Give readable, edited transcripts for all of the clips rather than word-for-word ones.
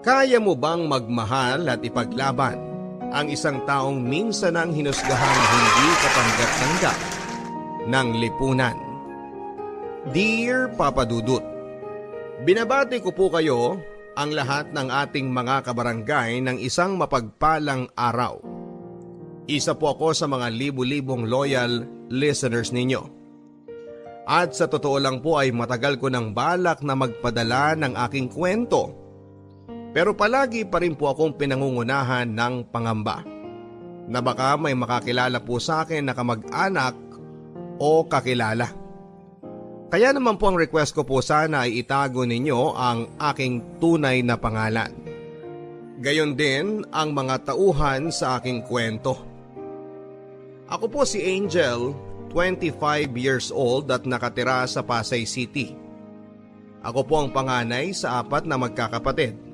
Kaya mo bang magmahal at ipaglaban ang isang taong minsan ang hinusgahang hindi katanggap-tanggap ng lipunan? Dear Papa Dudut, binabati ko po kayo ang lahat ng ating mga kabarangay ng isang mapagpalang araw. Isa po ako sa mga libu-libong loyal listeners ninyo. At sa totoo lang po ay matagal ko ng balak na magpadala ng aking kwento. Pero palagi pa rin po akong pinangungunahan ng pangamba na baka may makakilala po sa akin na kamag-anak o kakilala. Kaya naman po ang request ko po sana ay itago ninyo ang aking tunay na pangalan. Gayon din ang mga tauhan sa aking kwento. Ako po si Angel, 25 years old at nakatira sa Pasay City. Ako po ang panganay sa 4 na magkakapatid.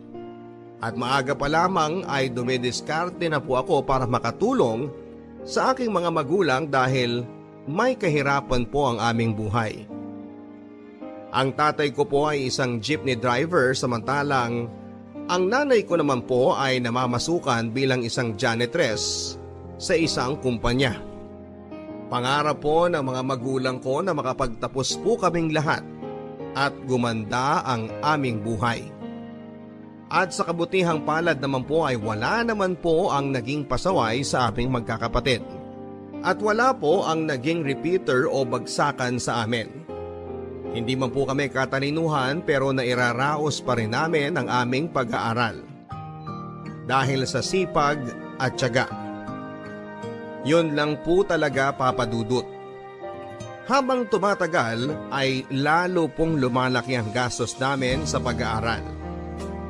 At maaga pa lamang ay dumidiskarte na po ako para makatulong sa aking mga magulang dahil may kahirapan po ang aming buhay. Ang tatay ko po ay isang jeepney driver samantalang ang nanay ko naman po ay namamasukan bilang isang janitress sa isang kumpanya. Pangarap po ng mga magulang ko na makapagtapos po kaming lahat at gumanda ang aming buhay. At sa kabutihang palad naman po ay wala naman po ang naging pasaway sa aming magkakapatid. At wala po ang naging repeater o bagsakan sa amin. Hindi man po kami katalinuhan pero nairaraos pa rin namin ang aming pag-aaral. Dahil sa sipag at tiyaga. Yun lang po talaga, Papa Dudut. Habang tumatagal ay lalo pong lumalaki ang gastos namin sa pag-aaral.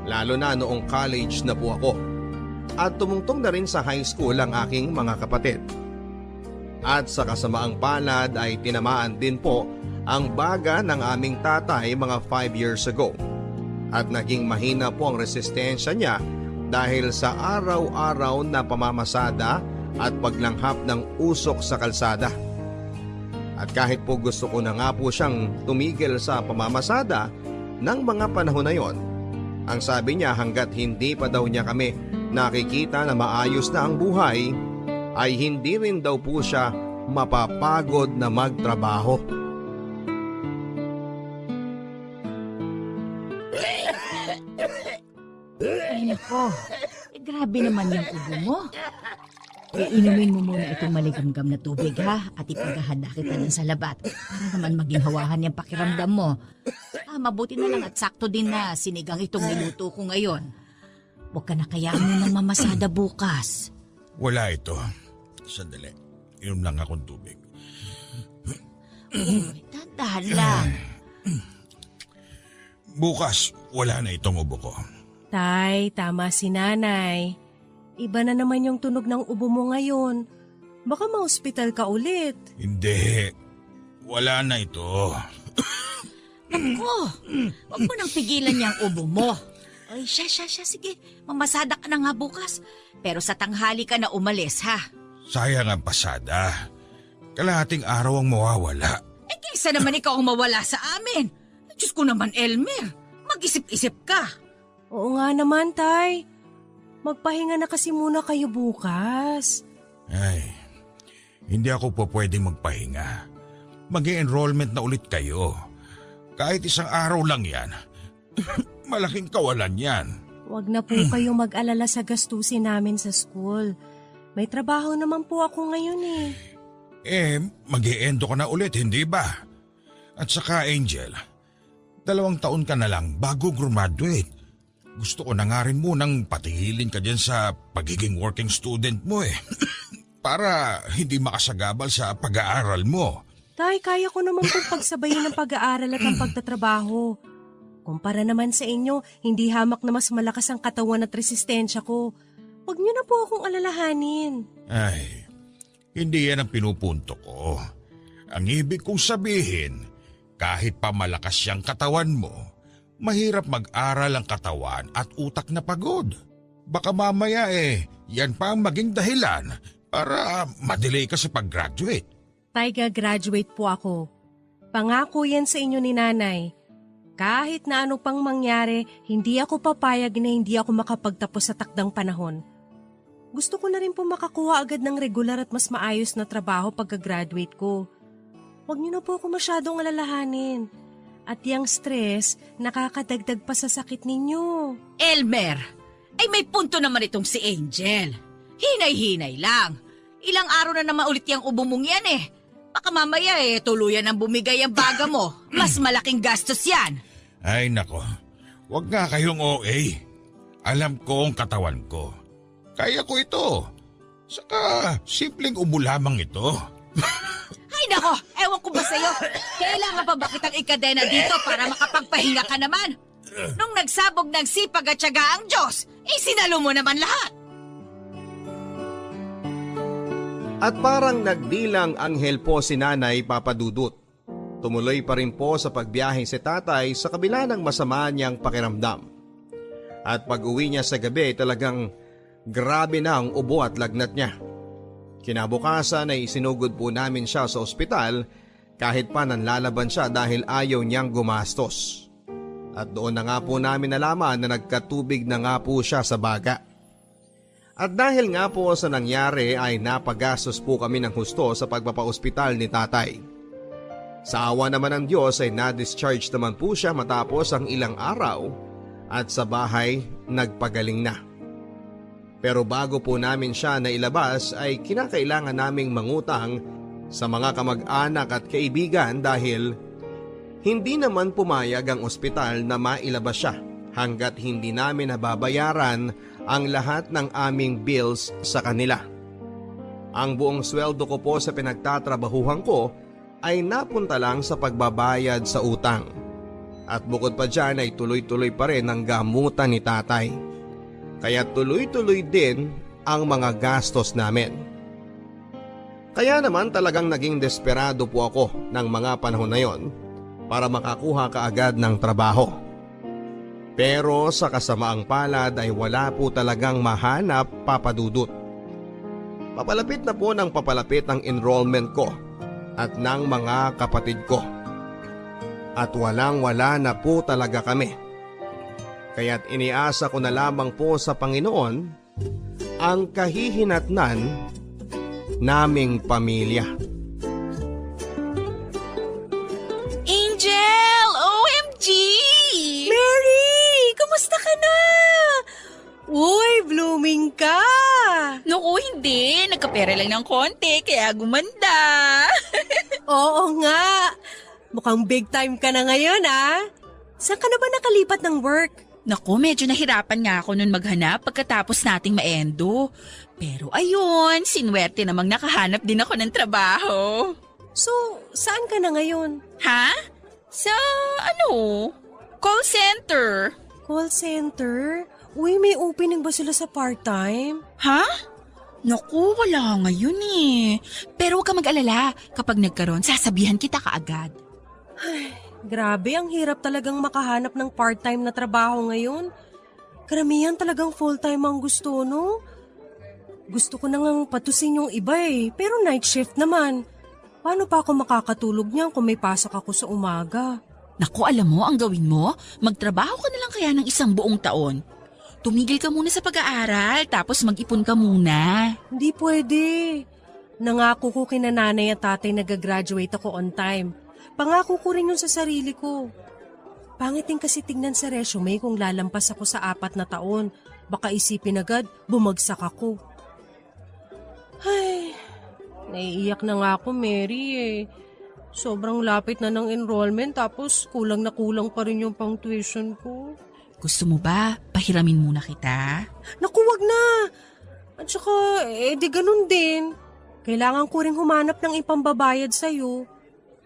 Lalo na noong college na po ako at tumungtong na rin sa high school ang aking mga kapatid. At sa kasamaang palad ay tinamaan din po ang baga ng aming tatay mga 5 years ago. At naging mahina po ang resistensya niya dahil sa araw-araw na pamamasada at paglanghap ng usok sa kalsada. At kahit po gusto ko na nga po siyang tumigil sa pamamasada ng mga panahon na yon, ang sabi niya hanggat hindi pa daw niya kami nakikita na maayos na ang buhay, ay hindi rin daw po siya mapapagod na magtrabaho. Ay nako, grabe naman yung ubo mo. Inumin mo muna itong maligamgam na tubig ha at ipagahanda kita ng salabat para naman maging hawahan yung pakiramdam mo. Mabuti na lang at sakto din na sinigang itong niluto ko ngayon. Huwag ka na kaya mo ng mamasada bukas. Wala ito. Sandali. Inom lang akong tubig. Tatahan lang. Bukas, wala na itong ubo ko. Tay, tama si nanay. Iba na naman yung tunog ng ubo mo ngayon. Baka ma-hospital ka ulit. Hindi. Wala na ito. Naku, huwag mo nang pigilan niyang ubo mo. Ay, siya, sige. Mamasada ka na nga bukas. Pero sa tanghali ka na umalis, ha? Sayang ang pasada. Kalahating araw ang mawawala. Kaysa naman ikaw ang mawala sa amin. Diyos ko naman, Elmer. Mag-isip-isip ka. Oo nga naman, tay. Magpahinga na kasi muna kayo bukas. Ay, hindi ako po pwedeng magpahinga. Mag-e-enrollment na ulit kayo. Kahit isang araw lang yan. Malaking kawalan yan. Huwag na po kayo mag-alala sa gastusin namin sa school. May trabaho naman po ako ngayon eh. Mag-e-endo ka na ulit, hindi ba? At saka, Angel, 2 taon ka na lang bago graduate. Gusto ko na nga rin munang patigilin ka dyan sa pagiging working student mo eh. Para hindi makasagabal sa pag-aaral mo. Tay, kaya ko naman pong pagsabayin ng pag-aaral at ang pagtatrabaho. Kumpara naman sa inyo, hindi hamak na mas malakas ang katawan at resistensya ko. Huwag niyo na po akong alalahanin. Ay, hindi yan ang pinupunto ko. Ang ibig kong sabihin, kahit pa malakas siyang katawan mo, mahirap mag-aral ang katawan at utak na pagod. Baka mamaya yan pa ang maging dahilan para madelay ka sa pag-graduate. Tay, gagraduate po ako. Pangako yan sa inyo ni nanay. Kahit na ano pang mangyari, hindi ako papayag na hindi ako makapagtapos sa takdang panahon. Gusto ko na rin po makakuha agad ng regular at mas maayos na trabaho pagka-graduate ko. Huwag niyo na po ako masyadong alalahanin. At yung stress, nakakadagdag pa sa sakit ninyo. Elmer, ay may punto naman itong si Angel. Hinay-hinay lang. Ilang araw na naman ulit yung ubo mong yan eh. Baka mamaya tuluyan ang bumigay ang baga mo. Mas malaking gastos yan. Ay nako, wag nga kayong OA. Alam ko ang katawan ko. Kaya ko ito. Saka simpleng ubo lamang ito. Ay nako, ewan ko ba sa'yo? Kailangan pa ba kitang ikadena dito para makapagpahinga ka naman? Nung nagsabog ng sipag at tiyaga ang Diyos, sinalo mo naman lahat. At parang nagdilang anghel po si Nanay Papadudut. Tumuloy pa rin po sa pagbiyahe si tatay sa kabila ng masama niyang pakiramdam. At pag uwi niya sa gabi talagang grabe na ang ubo at lagnat niya. Kinabukasan ay isinugod po namin siya sa ospital kahit pa nanlalaban siya dahil ayaw niyang gumastos. At doon na nga po namin nalaman na nagkatubig na nga po siya sa baga. At dahil nga po sa nangyari ay napagastos po kami ng husto sa pagpapaospital ni tatay. Sa awa naman ng Diyos ay na-discharge naman po siya matapos ang ilang araw at sa bahay nagpagaling na. Pero bago po namin siya nailabas ay kinakailangan naming mangutang sa mga kamag-anak at kaibigan dahil hindi naman pumayag ang ospital na mailabas siya hanggat hindi namin nababayaran ang lahat ng aming bills sa kanila. Ang buong sweldo ko po sa pinagtatrabahuhan ko ay napunta lang sa pagbabayad sa utang. At bukod pa dyan ay tuloy-tuloy pa rin ang gamutan ni tatay. Kaya tuloy-tuloy din ang mga gastos namin. Kaya naman talagang naging desperado po ako ng mga panahon na yon para makakuha kaagad ng trabaho. Pero sa kasamaang palad ay wala po talagang mahanap, Papadudut. Papalapit na po ng papalapit ang enrollment ko at ng mga kapatid ko. At walang-wala na po talaga kami. Kaya't iniasa ko na lamang po sa Panginoon ang kahihinatnan naming pamilya. Angel! OMG! Mary! Kamusta ka na? Uy, blooming ka! Naku, hindi. Nagkapera lang ng konti, kaya gumanda. Oo nga. Mukhang big time ka na ngayon, ah. Saan ka na ba nakalipat ng work? Naku, medyo nahirapan nga ako nun maghanap pagkatapos nating maendo. Pero ayun, sinwerte namang nakahanap din ako ng trabaho. So, saan ka na ngayon? Ha? Sa call center. Call center? Uy, may opening ba sila sa part-time? Ha? Naku, wala ngayon eh. Pero huwag ka mag-alala. Kapag nagkaroon, sasabihan kita kaagad. Grabe, ang hirap talagang makahanap ng part-time na trabaho ngayon. Karamihan talagang full-time ang gusto, no? Gusto ko nang patusin yung iba eh, pero night shift naman. Paano pa ako makakatulog niyan kung may pasok ako sa umaga? Naku, alam mo, ang gawin mo, magtrabaho ka na lang kaya ng isang buong taon. Tumigil ka muna sa pag-aaral, tapos mag-ipon ka muna. Hindi pwede. Nangako ko kina nanay at tatay na gagraduate ako on time. Pangako ko rin yun sa sarili ko. Pangit din kasi tignan sa resume kung lalampas ako sa 4 na taon. Baka isipin agad, bumagsak ako. Ay, naiiyak na nga ako, Mary eh. Sobrang lapit na ng enrollment tapos kulang na kulang pa rin yung pang tuition ko. Gusto mo ba, pahiramin muna kita? Naku, wag na! At saka, di ganun din. Kailangan ko rin humanap ng ipambabayad sa'yo.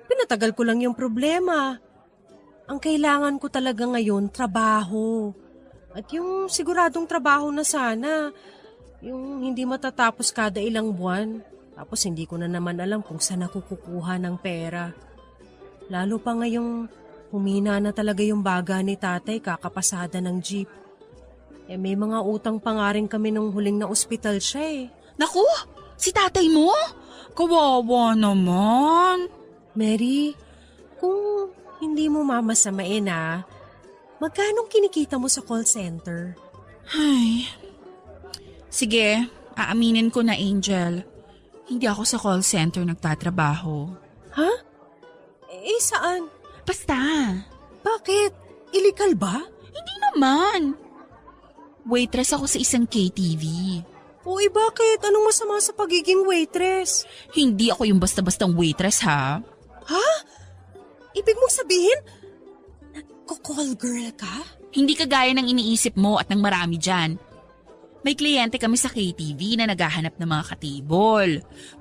Pinatagal ko lang yung problema. Ang kailangan ko talaga ngayon, trabaho. At yung siguradong trabaho na sana. Yung hindi matatapos kada ilang buwan. Tapos hindi ko na naman alam kung saan ako kukuha ng pera. Lalo pa ngayong humina na talaga yung baga ni tatay kakapasada ng jeep. May mga utang pa nga rin kami nung huling na ospital siya eh. Naku, si tatay mo? Kawawa naman. Mary, kung Hindi mo mamasamain ah. Magkano kinikita mo sa call center? Ay. Sige, aaminin ko na, Angel. Hindi ako sa call center nagtatrabaho. Ha? Eh saan? Basta. Bakit? Illegal ba? Hindi naman. Waitress ako sa isang KTV. Uy, bakit? Anong masama sa pagiging waitress? Hindi ako yung basta-bastang waitress, ha? Ha? Ibig mong sabihin, nagko-call girl ka? Hindi kagaya ng iniisip mo at ng marami dyan. May kliyente kami sa KTV na naghahanap ng mga katibol.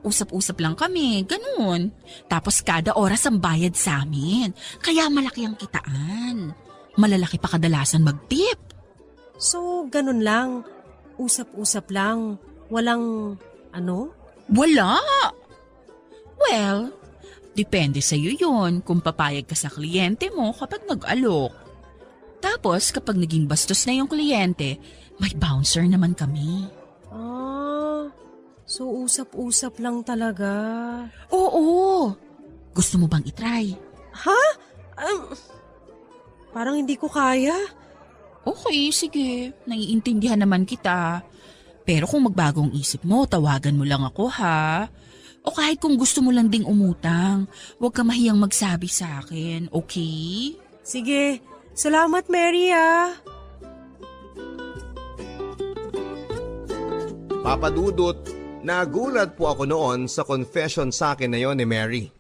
Usap-usap lang kami, ganun. Tapos kada oras ang bayad sa amin. Kaya malaki ang kitaan. Malalaki pa kadalasan mag-tip. So, ganun lang. Usap-usap lang. Walang, ano? Wala! Well, depende sa'yo yun kung papayag ka sa kliyente mo kapag nag-alok. Tapos kapag naging bastos na yung kliyente, may bouncer naman kami. Ah, so usap-usap lang talaga. Oo! Gusto mo bang itry? Ha? Parang hindi ko kaya. Okay, sige. Naiintindihan naman kita. Pero kung magbagong isip mo, tawagan mo lang ako, ha? O kahit kung gusto mo lang ding umutang, huwag ka mahiyang magsabi sa akin, okay? Sige, salamat Mary ah. Papa Dudut, nagulat po ako noon sa confession sa akin na yon ni Mary.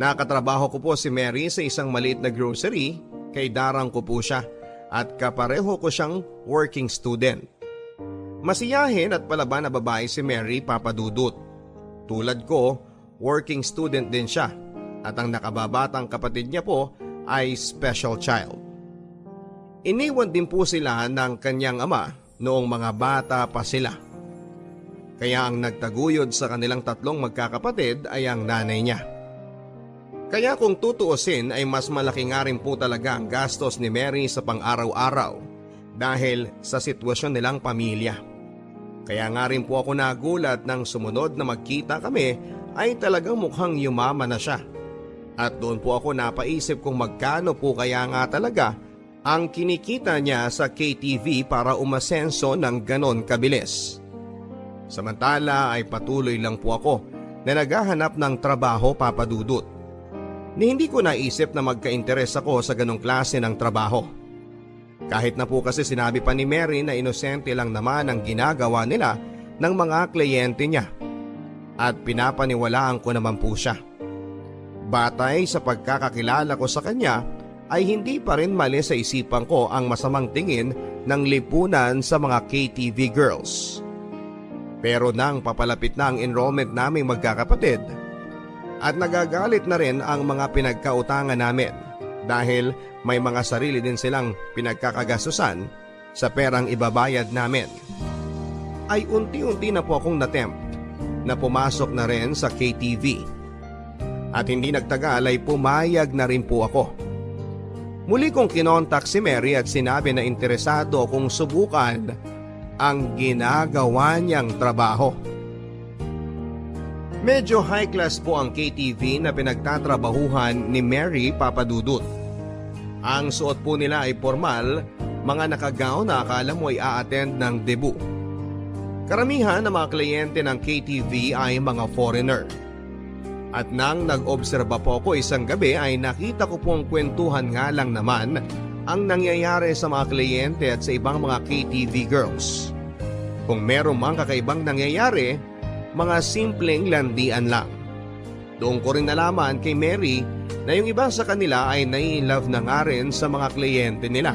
Nakatrabaho ko po si Mary sa isang maliit na grocery, kay darang ko po siya at kapareho ko siyang working student. Masiyahin at palaban na babae si Mary, Papa Dudut. Tulad ko, working student din siya at ang nakababatang kapatid niya po ay special child. Iniwan din po sila ng kanyang ama noong mga bata pa sila. Kaya ang nagtaguyod sa kanilang tatlong magkakapatid ay ang nanay niya. Kaya kung tutuusin ay mas malaki nga rin po talaga ang gastos ni Mary sa pang-araw-araw dahil sa sitwasyon nilang pamilya. Kaya nga rin po ako nagulat nang sumunod na magkita kami ay talagang mukhang yumaman na siya. At doon po ako napaisip kung magkano po kaya nga talaga ang kinikita niya sa KTV para umasenso ng ganon kabilis. Samantala ay patuloy lang po ako na naghahanap ng trabaho, Papa Dudut. Ni hindi ko naisip na magka-interes ako sa ganong klase ng trabaho. Kahit na po kasi sinabi pa ni Mary na inosente lang naman ang ginagawa nila ng mga kliyente niya. At pinapaniwalaan ko naman po siya. Batay sa pagkakakilala ko sa kanya, ay hindi pa rin mali sa isipan ko ang masamang tingin ng lipunan sa mga KTV girls. Pero nang papalapit na ang enrollment naming magkakapatid, at nagagalit na rin ang mga pinagkautangan namin dahil may mga sarili din silang pinagkakagastusan sa perang ibabayad namin, ay unti-unti na po akong natempt na pumasok na rin sa KTV. At hindi nagtagal ay pumayag na rin po ako. Muli kong kinontak si Mary at sinabi na interesado akong subukan ang ginagawa niyang trabaho. Medyo high class po ang KTV na pinagtatrabahuhan ni Mary, Papa Dudut. Ang suot po nila ay formal, mga nakagown na akala mo ay a-attend ng debut. Karamihan ng mga kliyente ng KTV ay mga foreigner. At nang nag-obserba po ako isang gabi ay nakita ko pong kwentuhan nga lang naman ang nangyayari sa mga kliyente at sa ibang mga KTV girls. Kung meron mang kakaibang nangyayari, mga simpleng landian lang. Doon ko rin nalaman kay Mary na yung iba sa kanila ay nai-love na nga rin sa mga kliyente nila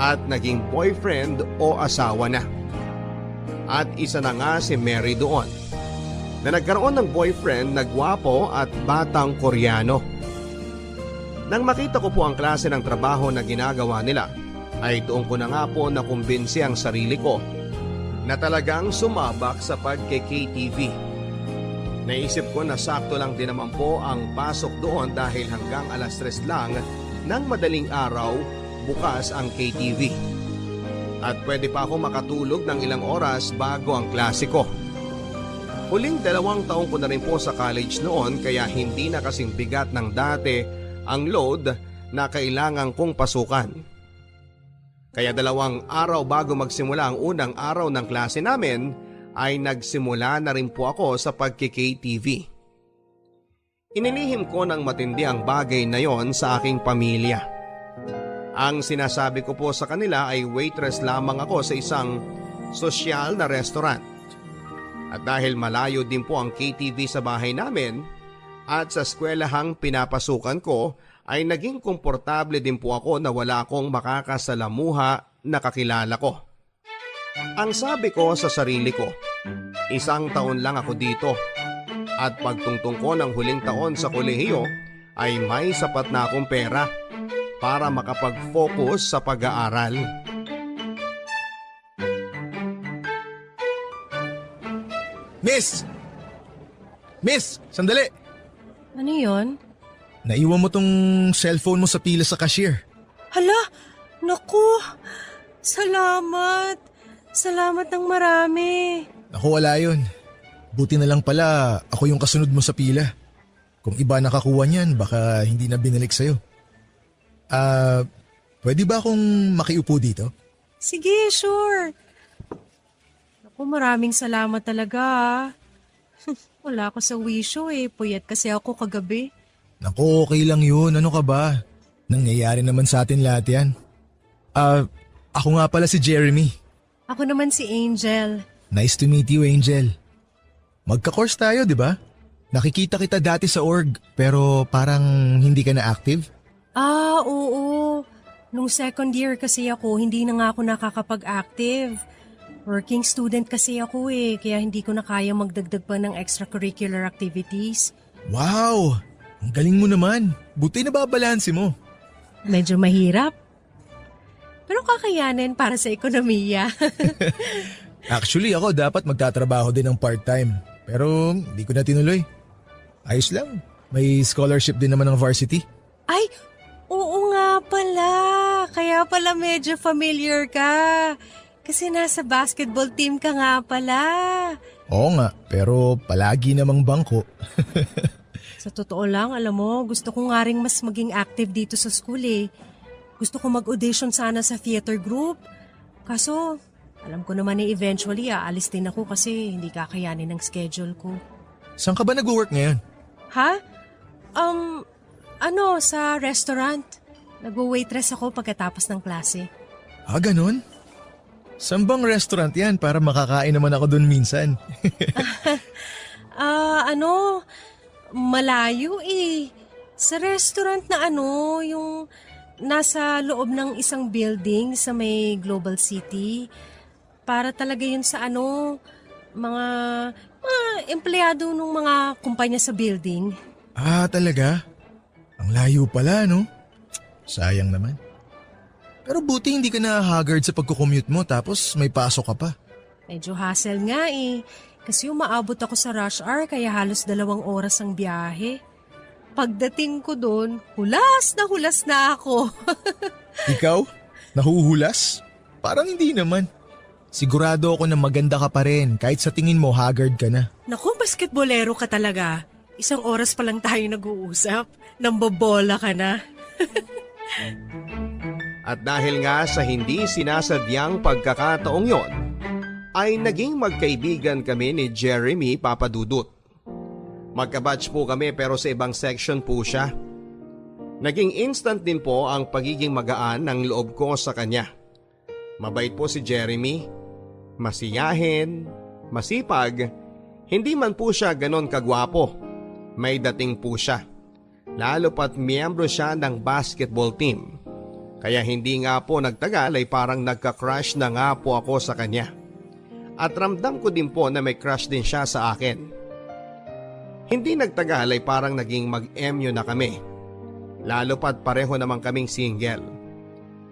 at naging boyfriend o asawa na. At isa na nga si Mary doon na nagkaroon ng boyfriend na gwapo at batang Koreano. Nang makita ko po ang klase ng trabaho na ginagawa nila, ay doon ko na nga po nakumbinsi ang sarili ko na talagang sumabak sa pagke-KTV. Naisip ko na sakto lang din naman po ang pasok doon dahil hanggang alas 3 lang ng madaling araw bukas ang KTV. At pwede pa ako makatulog ng ilang oras bago ang klase ko. Huling 2 taon ko na rin po sa college noon kaya hindi na kasing bigat ng dati ang load na kailangan kong pasukan. Kaya 2 araw bago magsimula ang unang araw ng klase namin ay nagsimula na rin po ako sa pagki-KTV. Inilihim ko ng matindi ang bagay na yon sa aking pamilya. Ang sinasabi ko po sa kanila ay waitress lamang ako sa isang sosyal na restaurant. At dahil malayo din po ang KTV sa bahay namin at sa eskwelahang pinapasukan ko ay naging komportable din po ako na wala akong makakasalamuha na kakilala ko. Ang sabi ko sa sarili ko, 1 taon lang ako dito at pagtungtong ko ng huling taon sa kolehiyo ay may sapat na akong pera para makapag-focus sa pag-aaral. Miss! Miss! Sandali! Ano yon? Naiwan mo tong cellphone mo sa pila sa cashier. Hala! Naku! Salamat! Salamat ng marami. Naku, wala yun. Buti na lang pala ako yung kasunod mo sa pila. Kung iba nakakuha niyan, baka hindi na binalik sa'yo. Pwede ba akong makiupo dito? Sige, sure. Naku, maraming salamat talaga. Wala ako sa wisyo Puyat kasi ako kagabi. Naku, okay lang yun. Ano ka ba? Nangyayari naman sa atin lahat yan. Ako nga pala si Jeremy. Ako naman si Angel. Nice to meet you, Angel. Magka-course tayo, di ba? Nakikita kita dati sa org, pero parang hindi ka na active. Oo. Nung second year kasi ako, hindi na nga ako nakakapag-active. Working student kasi ako kaya hindi ko na kaya magdagdag pa ng extracurricular activities. Wow! Ang galing mo naman. Buti nababalanse mo. Medyo mahirap. Pero kakayanin para sa ekonomiya. Actually, ako dapat magtatrabaho din ng part-time. Pero hindi ko na tinuloy. Ayos lang. May scholarship din naman ng varsity. Ay, oo nga pala. Kaya pala medyo familiar ka. Kasi nasa basketball team ka nga pala. Oo nga, pero palagi namang bangko. Sa totoo lang, alam mo, gusto ko nga rin mas maging active dito sa school Gusto ko mag-audition sana sa theater group. Kaso, alam ko naman eventually aalis din ako kasi hindi kakayanin ng schedule ko. Saan ka ba nag-work ngayon? Ha? Sa restaurant. Nag-waitress ako pagkatapos ng klase. Ganun? Saan bang restaurant yan para makakain naman ako dun minsan? Malayo Sa restaurant na yung nasa loob ng isang building sa may Global City. Para talaga yun sa mga empleyado ng mga kumpanya sa building. Talaga? Ang layo pala, no? Sayang naman. Pero buti hindi ka na haggard sa pagkukommute mo tapos may pasok ka pa. Medyo hassle nga Kasi umaabot ako sa rush hour kaya halos 2 oras ang biyahe. Pagdating ko doon, hulas na ako. Ikaw? Nahuhulas? Parang hindi naman. Sigurado ako na maganda ka pa rin kahit sa tingin mo haggard ka na. Naku, basketbolero ka talaga. 1 oras pa lang tayo nag-uusap. Nambobola ka na. At dahil nga sa hindi sinasadyang pagkakataong yon, ay naging magkaibigan kami ni Jeremy Papadudut. Magkabatch po kami pero sa ibang section po siya. Naging instant din po ang pagiging magaan ng loob ko sa kanya. Mabait po si Jeremy, masiyahin, masipag, hindi man po siya ganon kagwapo. May dating po siya. Lalo pat miyembro siya ng basketball team. Kaya hindi nga po nagtagal ay parang nagka-crush na nga po ako sa kanya. At ramdam ko din po na may crush din siya sa akin. Hindi nagtagal ay parang naging mag-MU na kami. Lalo pat pareho naman kaming single.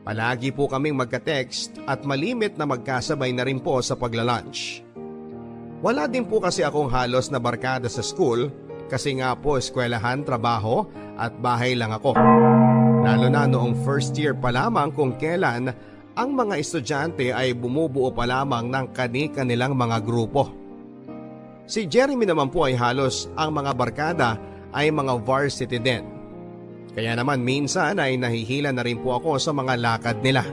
Palagi po kaming magka-text at malimit na magkasabay na rin po sa pagla-lunch. Wala din po kasi akong halos na barkada sa school kasi nga po eskwelahan, trabaho at bahay lang ako. Lalo na noong first year pa lamang kung kailan ang mga estudyante ay bumubuo pa lamang ng kani-kanilang mga grupo. Si Jeremy naman po ay halos ang mga barkada ay mga varsity din. Kaya naman minsan ay nahihila na rin po ako sa mga lakad nila.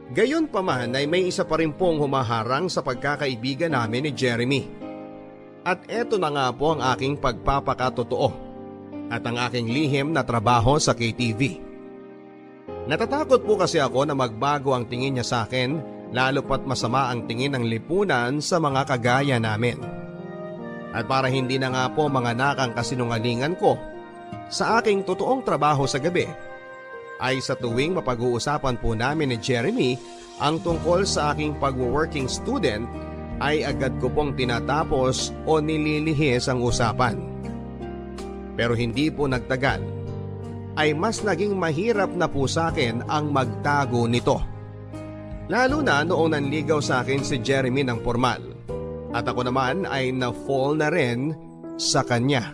Gayon pa man ay may isa pa rin pong humaharang sa pagkakaibigan namin ni Jeremy. At eto na nga po ang aking pagpapakatotoo at ang aking lihim na trabaho sa KTV. Natatakot po kasi ako na magbago ang tingin niya sa akin, lalo pat masama ang tingin ng lipunan sa mga kagaya namin. At para hindi na nga po manganak ang kasinungalingan ko sa aking totoong trabaho sa gabi, ay sa tuwing mapag-uusapan po namin ni Jeremy ang tungkol sa aking pag-working student, ay agad ko pong tinatapos o nililihis ang usapan. Pero hindi po nagtagal, ay mas naging mahirap na po sa akin ang magtago nito. Lalo na noong nanligaw sa akin si Jeremy ng formal, at ako naman ay na-fall na rin sa kanya.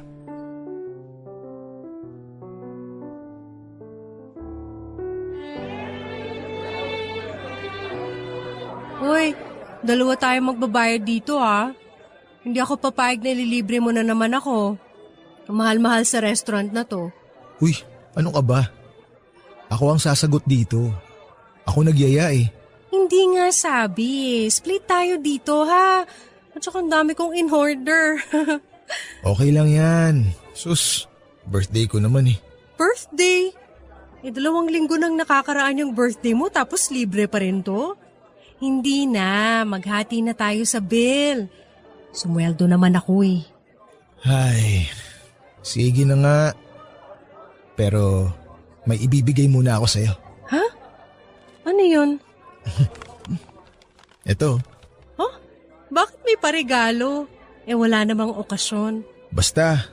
Hoy, dalawa tayo magbabayad dito ha. Hindi ako papayag na ililibre mo na naman ako. Ang mahal-mahal sa restaurant na to. Uy, ano ka ba? Ako ang sasagot dito. Ako nagyaya eh. Hindi nga sabi eh. Split tayo dito ha. At saka ang dami kong in-order. Okay lang yan. Sus, birthday ko naman eh. Birthday? 2 linggo nang nakakaraan yung birthday mo tapos libre pa rin to? Hindi na, maghati na tayo sa bill. Sumweldo naman ako eh. Ay, sige na nga. Pero may ibibigay muna ako sa'yo. Ha? Ano yun? Ito, Huh? Bakit may paregalo? Eh wala namang okasyon. basta.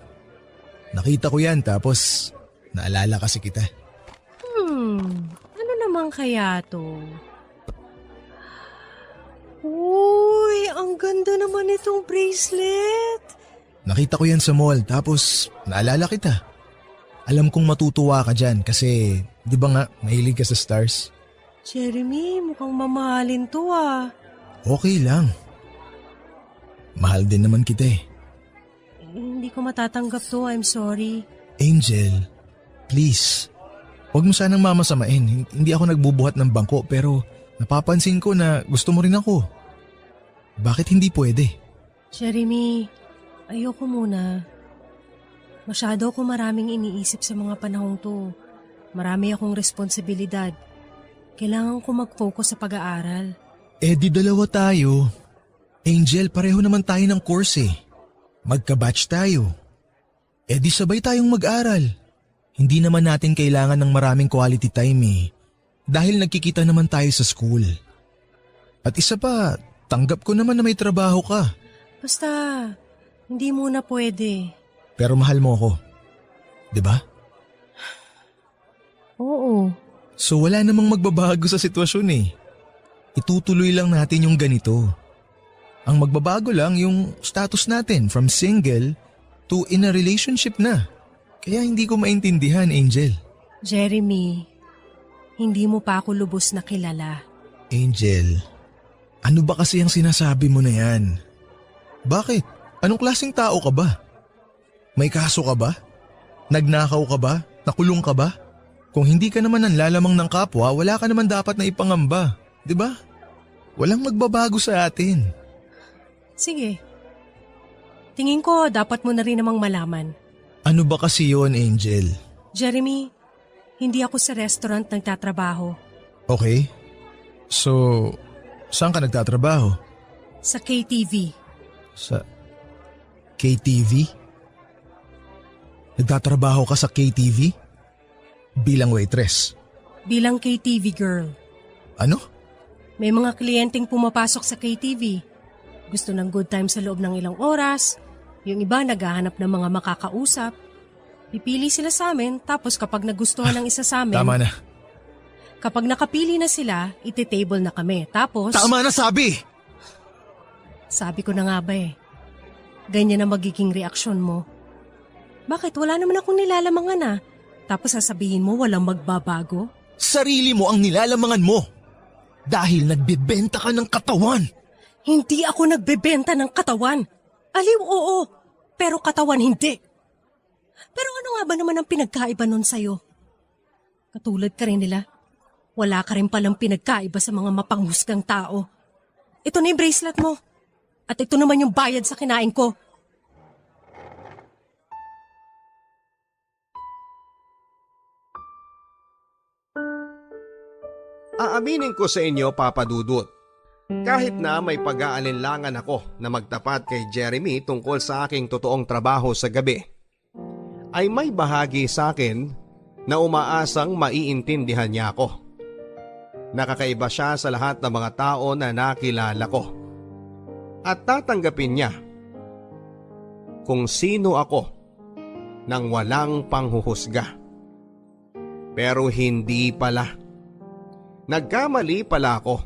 Nakita ko yan tapos naalala kasi kita. Ano naman kaya to? Uy, ang ganda naman itong bracelet. Nakita ko yan sa mall tapos naalala kita. Alam kong matutuwa ka dyan kasi di ba nga mahilig ka sa stars? Jeremy, mukhang mamahalin to ah. Okay lang. Mahal din naman kita eh. Hindi ko matatanggap to, I'm sorry. Angel, please. Huwag mo sanang mamasamain. Hindi ako nagbubuhat ng bangko pero napapansin ko na gusto mo rin ako. Bakit hindi pwede? Jeremy, ayoko muna. Masyado ako maraming iniisip sa mga panahong to. Marami akong responsibilidad. Kailangan ko mag-focus sa pag-aaral. Eh di dalawa tayo. Angel, pareho naman tayo ng course eh. Magka-batch tayo. Eh di sabay tayong mag-aral. Hindi naman natin kailangan ng maraming quality time eh. Dahil nagkikita naman tayo sa school. At isa pa, tanggap ko naman na may trabaho ka. Basta, hindi muna pwede. Pero mahal mo ako. 'Di ba? Oo. So wala namang magbabago sa sitwasyon eh. Itutuloy lang natin yung ganito. Ang magbabago lang yung status natin from single to in a relationship na. Kaya hindi ko maintindihan, Angel. Jeremy, hindi mo pa ako lubos na kilala. Angel, ano ba kasi ang sinasabi mo na yan? Bakit? Anong klaseng tao ka ba? May kaso ka ba? Nagnakaw ka ba? Nakulong ka ba? Kung hindi ka naman nanlalamang ng kapwa, wala ka naman dapat na ipangamba. 'Di ba? Walang magbabago sa atin. Sige. Tingin ko dapat mo na rin namang malaman. Ano ba kasi yon, Angel? Jeremy, hindi ako sa restaurant nagtatrabaho. Okay. So, saan ka nagtatrabaho? Sa KTV. Sa KTV? Nagtatrabaho ka sa KTV? Bilang waitress? Bilang KTV girl. Ano? May mga kliyenteng pumapasok sa KTV. Gusto ng good time sa loob ng ilang oras. Yung iba naghahanap ng mga makakausap. Pipili sila sa amin tapos kapag nagustuhan ng isa sa amin, Tama na. kapag nakapili na sila, iti-table na kami. Tapos, Tama na sabi! sabi ko na nga ba eh, ganyan na magiging reaksyon mo. Bakit wala naman akong nilalamangan ah? Tapos sasabihin mo walang magbabago? Sarili mo ang nilalamangan mo. Dahil nagbebenta ka ng katawan. Hindi ako nagbebenta ng katawan. Aliw oo, pero katawan hindi. Pero ano nga ba naman ang pinagkaiba nun sa'yo? Katulad ka rin nila. Wala ka rin palang pinagkaiba sa mga mapanghusgang tao. Ito na yung bracelet mo. At ito naman yung bayad sa kinain ko. Aaminin ko sa inyo, Papa Dudut, kahit na may pag-aalinlangan ako na magtapat kay Jeremy tungkol sa aking totoong trabaho sa gabi, ay may bahagi sa akin na umaasang maiintindihan niya ako. Nakakaiba siya sa lahat ng mga tao na nakilala ko. At tatanggapin niya kung sino ako nang walang panghuhusga. Pero hindi pala. Nagkamali pala ako.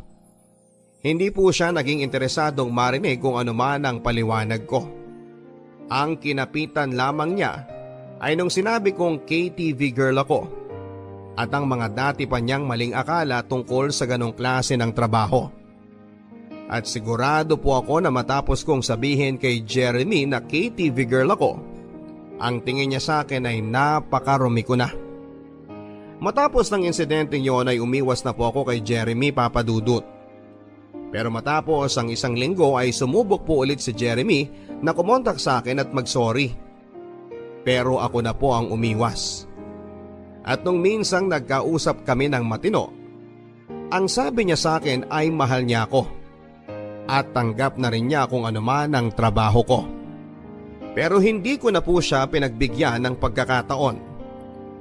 Hindi po siya naging interesadong marinig kung ano man ang paliwanag ko. Ang kinapitan lamang niya ay nung sinabi kong KTV girl ako at ang mga dati pa niyang maling akala tungkol sa ganong klase ng trabaho. At sigurado po ako na matapos kong sabihin kay Jeremy na KTV girl ako, ang tingin niya sa akin ay napakarumi ko na. Matapos ng insidente yon ay umiwas na po ako kay Jeremy, Papa Dudut. Pero matapos ang isang linggo ay sumubok po ulit si Jeremy na kumontak sa akin at mag-sorry. Pero ako na po ang umiwas. At nung minsang nagkausap kami ng matino, ang sabi niya sa akin ay mahal niya ako. At tanggap na rin niya kung ano man ang trabaho ko. Pero hindi ko na po siya pinagbigyan ng pagkakataon.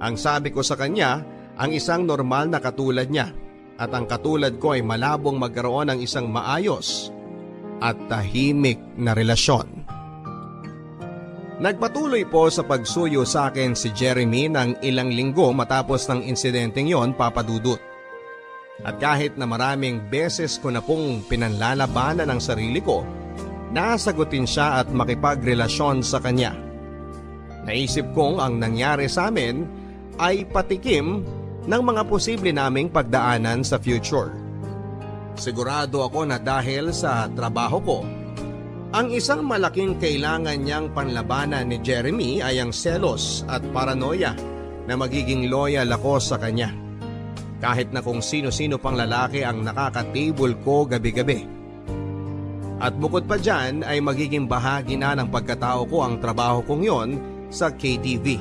Ang sabi ko sa kanya, ang isang normal na katulad niya at ang katulad ko ay malabong magkaroon ng isang maayos at tahimik na relasyon. Nagpatuloy po sa pagsuyo sa akin si Jeremy ng ilang linggo matapos ng insidenteng yon, Papa Dudut. At kahit na maraming beses ko na pong pinanlalabanan ang sarili ko, nasagutin siya at makipagrelasyon sa kanya. Naisip kong ang nangyari sa amin ay patikim ng mga posible naming pagdaanan sa future. Sigurado ako na dahil sa trabaho ko, ang isang malaking kailangan niyang panlabanan ni Jeremy ay ang selos at paranoia na magiging loyal ako sa kanya. Kahit na kung sino-sino pang lalaki ang nakakatable ko gabi-gabi. At bukod pa dyan ay magiging bahagi na ng pagkatao ko ang trabaho kong yon sa KTV.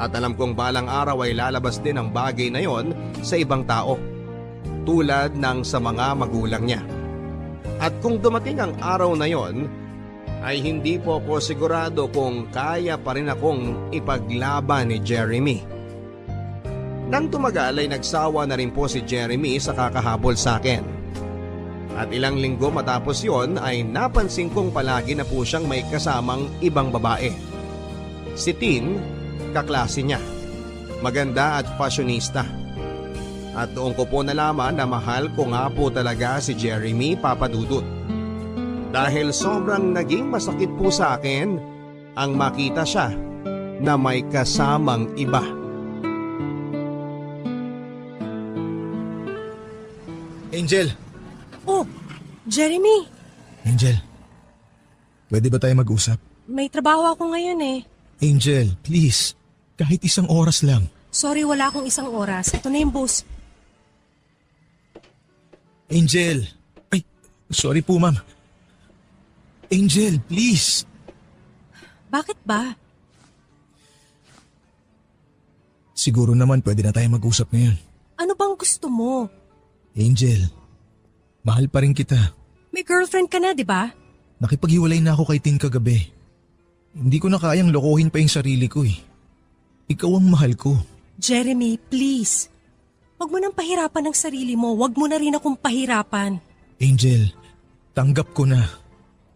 At alam kong balang araw ay lalabas din ang bagay na yon sa ibang tao, tulad ng sa mga magulang niya. At kung dumating ang araw na yon, ay hindi po ako sigurado kung kaya pa rin akong ipaglaban ni Jeremy. Nang tumagal ay nagsawa na rin po si Jeremy sa kakahabol sa akin. At ilang linggo matapos yon ay napansin kong palagi na po siyang may kasamang ibang babae. Si Tin, kaklase niya, maganda at fashionista. At doon ko po nalaman na mahal ko nga po talaga si Jeremy, Papa Dudut. Dahil sobrang naging masakit po sa akin ang makita siya na may kasamang iba. Angel! Oh, Jeremy, Angel, pwede ba tayo mag-usap? may trabaho ako ngayon eh. Angel, please. Kahit isang oras lang. Sorry, wala akong isang oras. Ito na yung bus. Angel! Ay, sorry po ma'am. Angel, please. Bakit ba? Siguro naman pwede na tayo mag-usap ngayon. Ano bang gusto mo? Angel, mahal pa rin kita. May girlfriend ka na, di ba? Nakipaghiwalay na ako kay Tin kagabi. Hindi ko na kayang lokohin pa yung sarili ko eh. Ikaw ang mahal ko. Jeremy, please. Huwag mo nang pahirapan ang sarili mo. Huwag mo na rin akong pahirapan. Angel, tanggap ko na.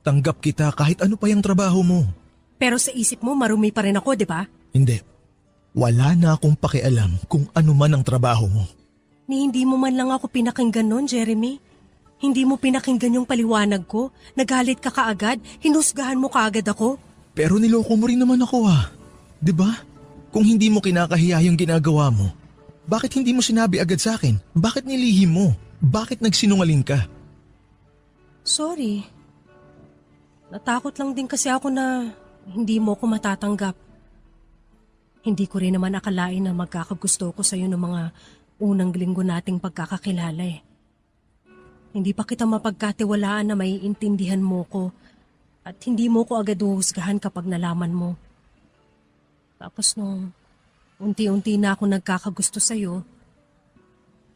Tanggap kita kahit ano pa yung trabaho mo. Pero sa isip mo, marumi pa rin ako, di ba? Hindi. Wala na akong pakialam kung ano man ang trabaho mo. Ni hindi mo man lang ako pinakinggan nun, Jeremy. Hindi mo pinakinggan yung paliwanag ko. Nagalit ka kaagad. Hinusgahan mo kaagad ako. Pero niloko mo rin naman ako ah. 'Di ba? Kung hindi mo kinakahiya yung ginagawa mo, bakit hindi mo sinabi agad sa akin? Bakit nilihim mo? Bakit nagsinungaling ka? Sorry. Natakot lang din kasi ako na hindi mo ko matatanggap. Hindi ko rin naman akalain na magkakagusto ko sa'yo ng mga unang linggo nating pagkakakilala eh. Hindi pa kita mapagkatiwalaan na maiintindihan mo ko at hindi mo ko agad uhusgahan kapag nalaman mo. Tapos nung unti-unti na ako nagkakagusto sa'yo,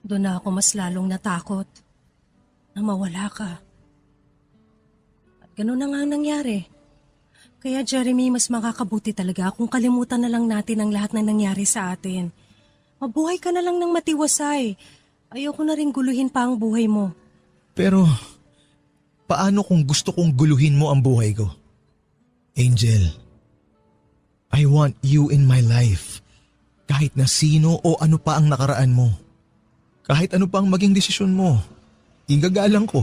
doon na ako mas lalong natakot na mawala ka. At ganun na nga ang nangyari. Kaya Jeremy, mas makakabuti talaga kung kalimutan na lang natin ang lahat na nangyari sa atin. Mabuhay ka na lang ng matiwasay. Ayoko na rin guluhin pa ang buhay mo. Pero, paano kung gusto kong guluhin mo ang buhay ko? Angel, I want you in my life. Kahit na sino o ano pa ang nakaraan mo. Kahit ano pa ang maging desisyon mo. Igagalang ko.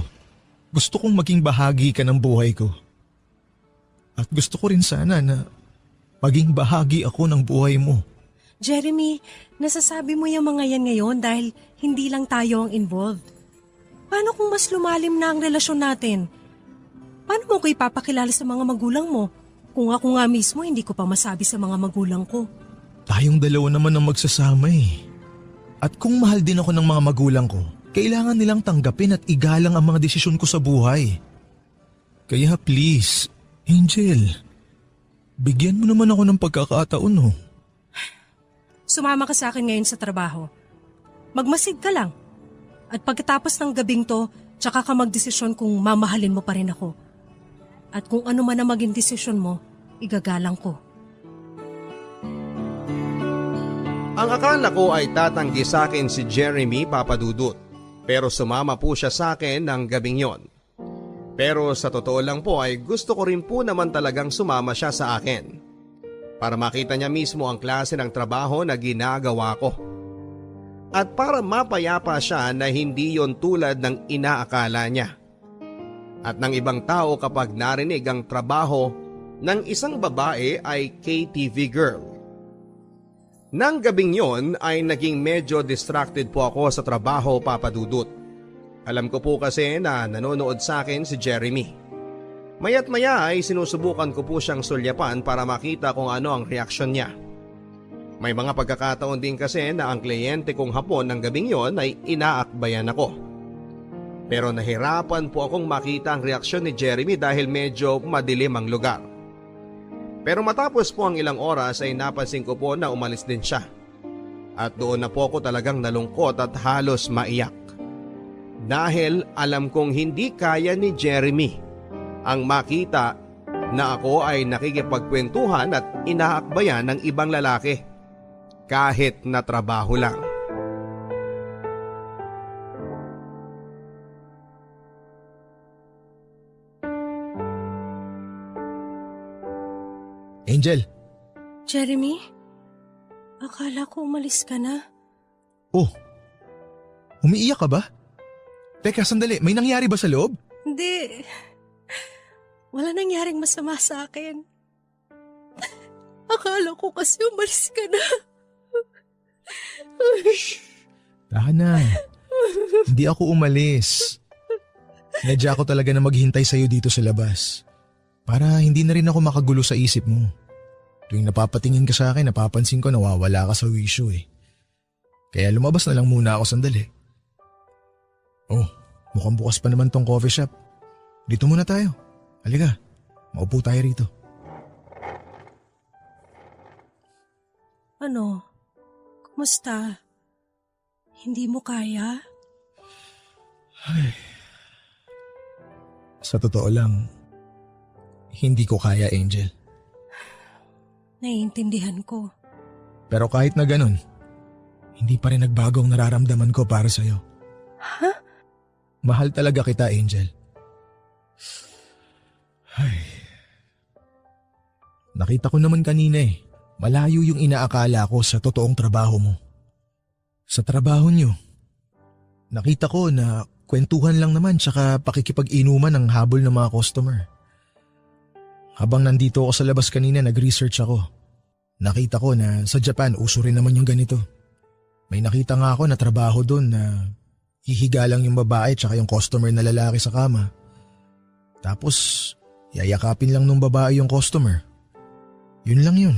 Gusto kong maging bahagi ka ng buhay ko. At gusto ko rin sana na maging bahagi ako ng buhay mo. Jeremy, nasasabi mo yung mga yan ngayon dahil hindi lang tayo ang involved. Paano kung mas lumalim na ang relasyon natin? Paano mo ko ipapakilala sa mga magulang mo? Kung ako nga mismo hindi ko pa masabi sa mga magulang ko. Tayong dalawa naman ang magsasama eh. At kung mahal din ako ng mga magulang ko, kailangan nilang tanggapin at igalang ang mga desisyon ko sa buhay. Kaya please, Angel, bigyan mo naman ako ng pagkakataon oh. Sumama ka sa akin ngayon sa trabaho. Magmasid ka lang. At pagkatapos ng gabing to, tsaka ka magdesisyon kung mamahalin mo pa rin ako. At kung ano man ang maging desisyon mo, igagalang ko. Ang akala ko ay tatanggi sa akin si Jeremy Papadudut, pero sumama po siya sa akin ng gabing yon. Pero sa totoo lang po ay gusto ko rin po naman talagang sumama siya sa akin. Para makita niya mismo ang klase ng trabaho na ginagawa ko. At para mapayapa siya na hindi yon tulad ng inaakala niya. At ng ibang tao kapag narinig ang trabaho ng isang babae ay KTV girl. Nang gabing yon ay naging medyo distracted po ako sa trabaho, Papadudut. Alam ko po kasi na nanonood sa akin si Jeremy. Maya't maya ay sinusubukan ko po siyang sulyapan para makita kung ano ang reaksyon niya. May mga pagkakataon din kasi na ang kliyente kong hapon ng gabing yon ay inaakbayan ako. Pero nahirapan po akong makita ang reaksyon ni Jeremy dahil medyo madilim ang lugar. Pero matapos po ang ilang oras ay napansin ko po na umalis din siya. At doon na po ako talagang nalungkot at halos maiyak. Dahil alam kong hindi kaya ni Jeremy ang makita na ako ay nakikipagkwentuhan at inaakbayan ng ibang lalaki. Kahit na trabaho lang. Angel. Jeremy, akala ko umalis ka na. Oh, umiiyak ka ba? Teka, sandali. May nangyari ba sa loob? Hindi. Wala nangyaring masama sa akin. Akala ko kasi umalis ka na. Tahan na. Hindi ako umalis. Nadya ako talaga na maghintay sa'yo dito sa labas. Para hindi na rin ako makagulo sa isip mo. Tuwing napapatingin ka sa akin, napapansin ko nawawala ka sa wisyo eh. Kaya lumabas na lang muna ako sandali. Oh, mukhang bukas pa naman tong coffee shop. Dito muna tayo. Halika, maupo tayo rito. Ano? Kumusta? Hindi mo kaya? Sa totoo lang, hindi ko kaya, Angel. Naiintindihan ko. Pero kahit na ganun, hindi pa rin nagbago ang nararamdaman ko para sa'yo. Ha? Mahal talaga kita, Angel. Ay. Nakita ko naman kanina eh. Malayo yung inaakala ko sa totoong trabaho mo. Sa trabaho nyo, nakita ko na kwentuhan lang naman tsaka pakikipag-inuman ang habol ng mga customer. Habang nandito ako sa labas kanina, nag-research ako. Nakita ko na sa Japan uso rin naman yung ganito. May nakita nga ako na trabaho doon na hihiga lang yung babae tsaka yung customer na lalaki sa kama. Tapos yayakapin lang nung babae yung customer. Yun lang yun.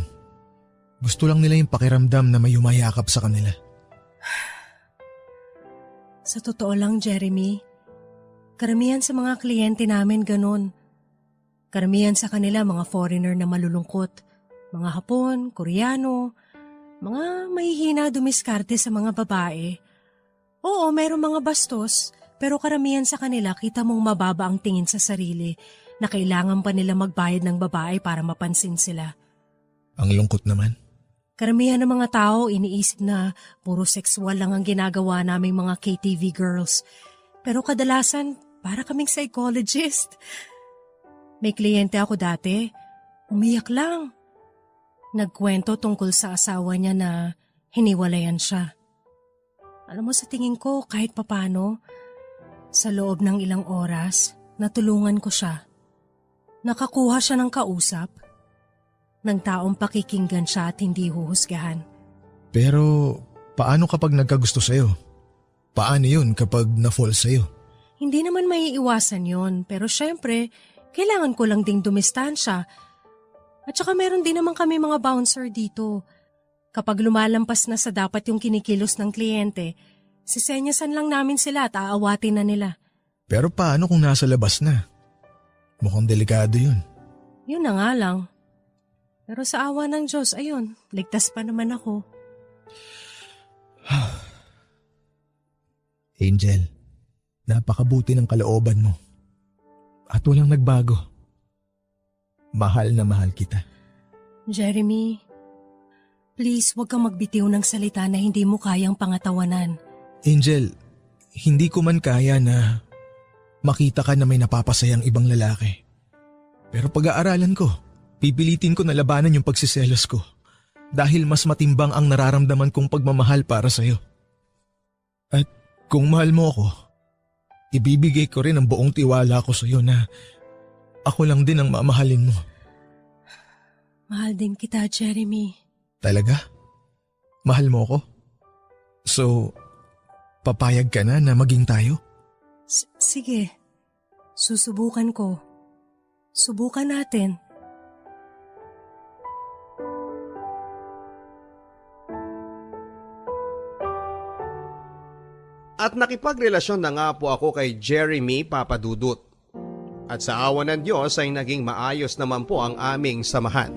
Gusto lang nila yung pakiramdam na may yumayakap sa kanila. Sa totoo lang, Jeremy, karamihan sa mga kliyente namin ganun. Karamihan sa kanila mga foreigner na malulungkot. Mga Hapon, Koreano, mga mahihina dumiskarte sa mga babae. Oo, mayroong mga bastos, pero karamihan sa kanila kita mong mababa ang tingin sa sarili na kailangan pa nila magbayad ng babae para mapansin sila. Ang lungkot naman. Karamihan ng mga tao iniisip na puro sexual lang ang ginagawa naming mga KTV girls. Pero kadalasan, para kaming psychologist. May kliyente ako dati, umiyak lang. Nagkwento tungkol sa asawa niya na hiniwalayan siya. Alam mo, sa tingin ko kahit papano, sa loob ng ilang oras, natulungan ko siya. Nakakuha siya ng kausap, ng taong pakikinggan siya at hindi huhusgahan. Pero paano kapag nagkagusto sa'yo? Paano yun kapag na-fall sa'yo? Hindi naman maiiwasan yon, pero syempre, kailangan ko lang ding dumistansya. At saka meron din naman kami mga bouncer dito. Kapag lumalampas na sa dapat yung kinikilos ng kliyente, sisenyasan lang namin sila at aawatin na nila. Pero paano kung nasa labas na? Mukhang delikado yun. Yun na nga lang. Pero sa awa ng Diyos, ayun, ligtas pa naman ako. Angel, napakabuti ng kalooban mo. At walang nagbago. Mahal na mahal kita. Jeremy, please huwag kang magbitiw ng salita na hindi mo kayang pangatawanan. Angel, hindi ko man kaya na makita ka na may napapasayang ibang lalaki. Pero pag-aaralan ko, pipilitin ko na labanan yung pagsiselos ko dahil mas matimbang ang nararamdaman kong pagmamahal para sa'yo. At kung mahal mo ako, ibibigay ko rin ang buong tiwala ko sa'yo na ako lang din ang mamahalin mo. Mahal din kita, Jeremy. Talaga? Mahal mo ako? So, papayag ka na maging tayo? Sige, susubukan ko. Subukan natin. At nakipagrelasyon na nga po ako kay Jeremy Papadudut. At sa awa ng Diyos ay naging maayos naman po ang aming samahan.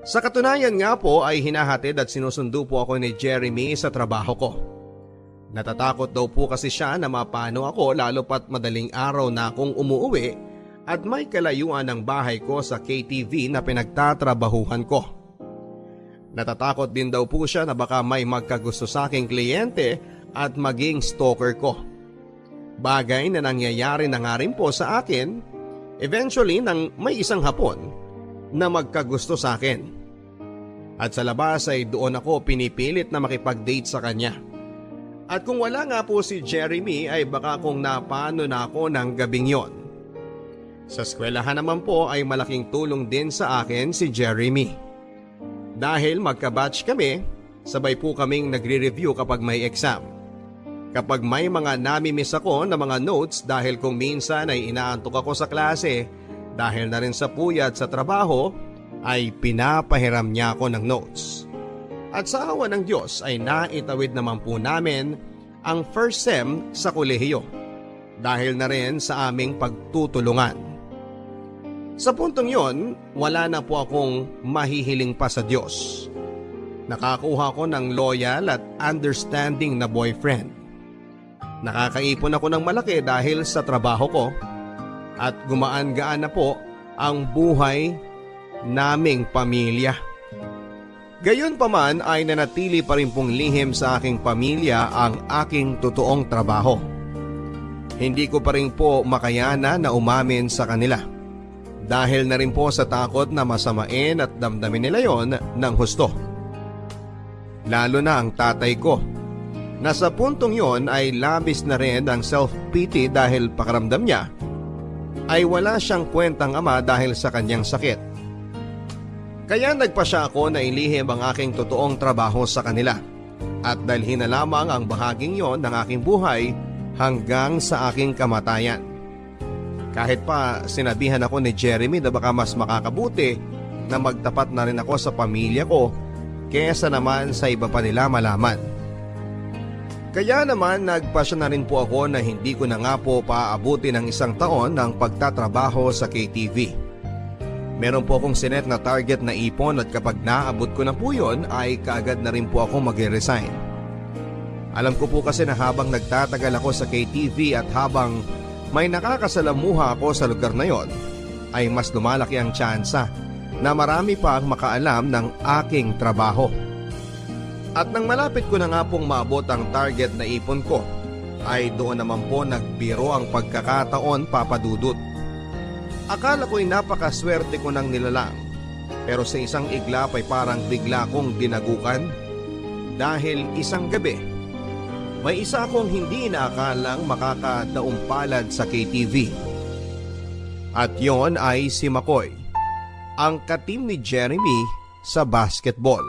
Sa katunayan nga po ay hinahatid at sinusundo po ako ni Jeremy sa trabaho ko. Natatakot daw po kasi siya na mapano ako lalo pat madaling araw na akong umuuwi at may kalayuan ng bahay ko sa KTV na pinagtatrabahuhan ko. Natatakot din daw po siya na baka may magkagusto sa aking kliyente at maging stalker ko. Bagay na nangyayari na nga rin po sa akin, eventually nang may isang Hapon na magkagusto sa akin. At sa labas ay doon ako pinipilit na makipag-date sa kanya. At kung wala nga po si Jeremy ay baka kung napano na ako ng gabing yon. Sa eskwelahan naman po ay malaking tulong din sa akin si Jeremy. Dahil magka-batch kami, sabay po kaming nagre-review kapag may exam. Kapag may mga nami-miss ako na mga notes dahil kung minsan ay inaantok ako sa klase dahil na rin sa puyat sa trabaho, ay pinapahiram niya ako ng notes. At sa awa ng Diyos ay naitawid naman po namin ang first sem sa kolehiyo dahil na rin sa aming pagtutulungan. Sa puntong yon, wala na po akong mahihiling pa sa Diyos. Nakakuha ko ng loyal at understanding na boyfriend. Nakakaipon ako ng malaki dahil sa trabaho ko at gumaan-gaan na po ang buhay naming pamilya. Gayunpaman ay nanatili pa rin pong lihim sa aking pamilya ang aking totoong trabaho. Hindi ko pa rin po makayana na umamin sa kanila. Dahil na rin po sa takot na masamain at damdamin nila yon ng husto. Lalo na ang tatay ko. Nasa puntong yon ay labis na rin ang self-pity dahil pakaramdam niya ay wala siyang kwentang ama dahil sa kanyang sakit. Kaya nagpasya ako na ilihim ang aking totoong trabaho sa kanila at dalhin na lamang ang bahaging yon ng aking buhay hanggang sa aking kamatayan. Kahit pa sinabihan ako ni Jeremy na baka mas makakabuti na magtapat na rin ako sa pamilya ko kesa naman sa iba pa nila malaman. Kaya naman nagpasya na rin po ako na hindi ko na nga po paaabuti ng 1 taon ng pagtatrabaho sa KTV. Meron po akong sinet na target na ipon at kapag naabot ko na po yun ay kaagad na rin po ako mag-resign. Alam ko po kasi na habang nagtatagal ako sa KTV at habang may nakakasalamuha ako sa lugar na yon, ay mas lumalaki ang tsansa na marami pa ang makaalam ng aking trabaho. At nang malapit ko na nga pong maabot ang target na ipon ko, ay doon naman po nagbiro ang pagkakataon, Papa Dudut. Akala ko'y napakaswerte ko ng nilalang, pero sa isang iglap ay parang bigla kong dinagukan dahil isang gabi may isa akong hindi inaakalang makakadaumpalad sa KTV. At yon ay si Makoy, ang katim ni Jeremy sa basketball.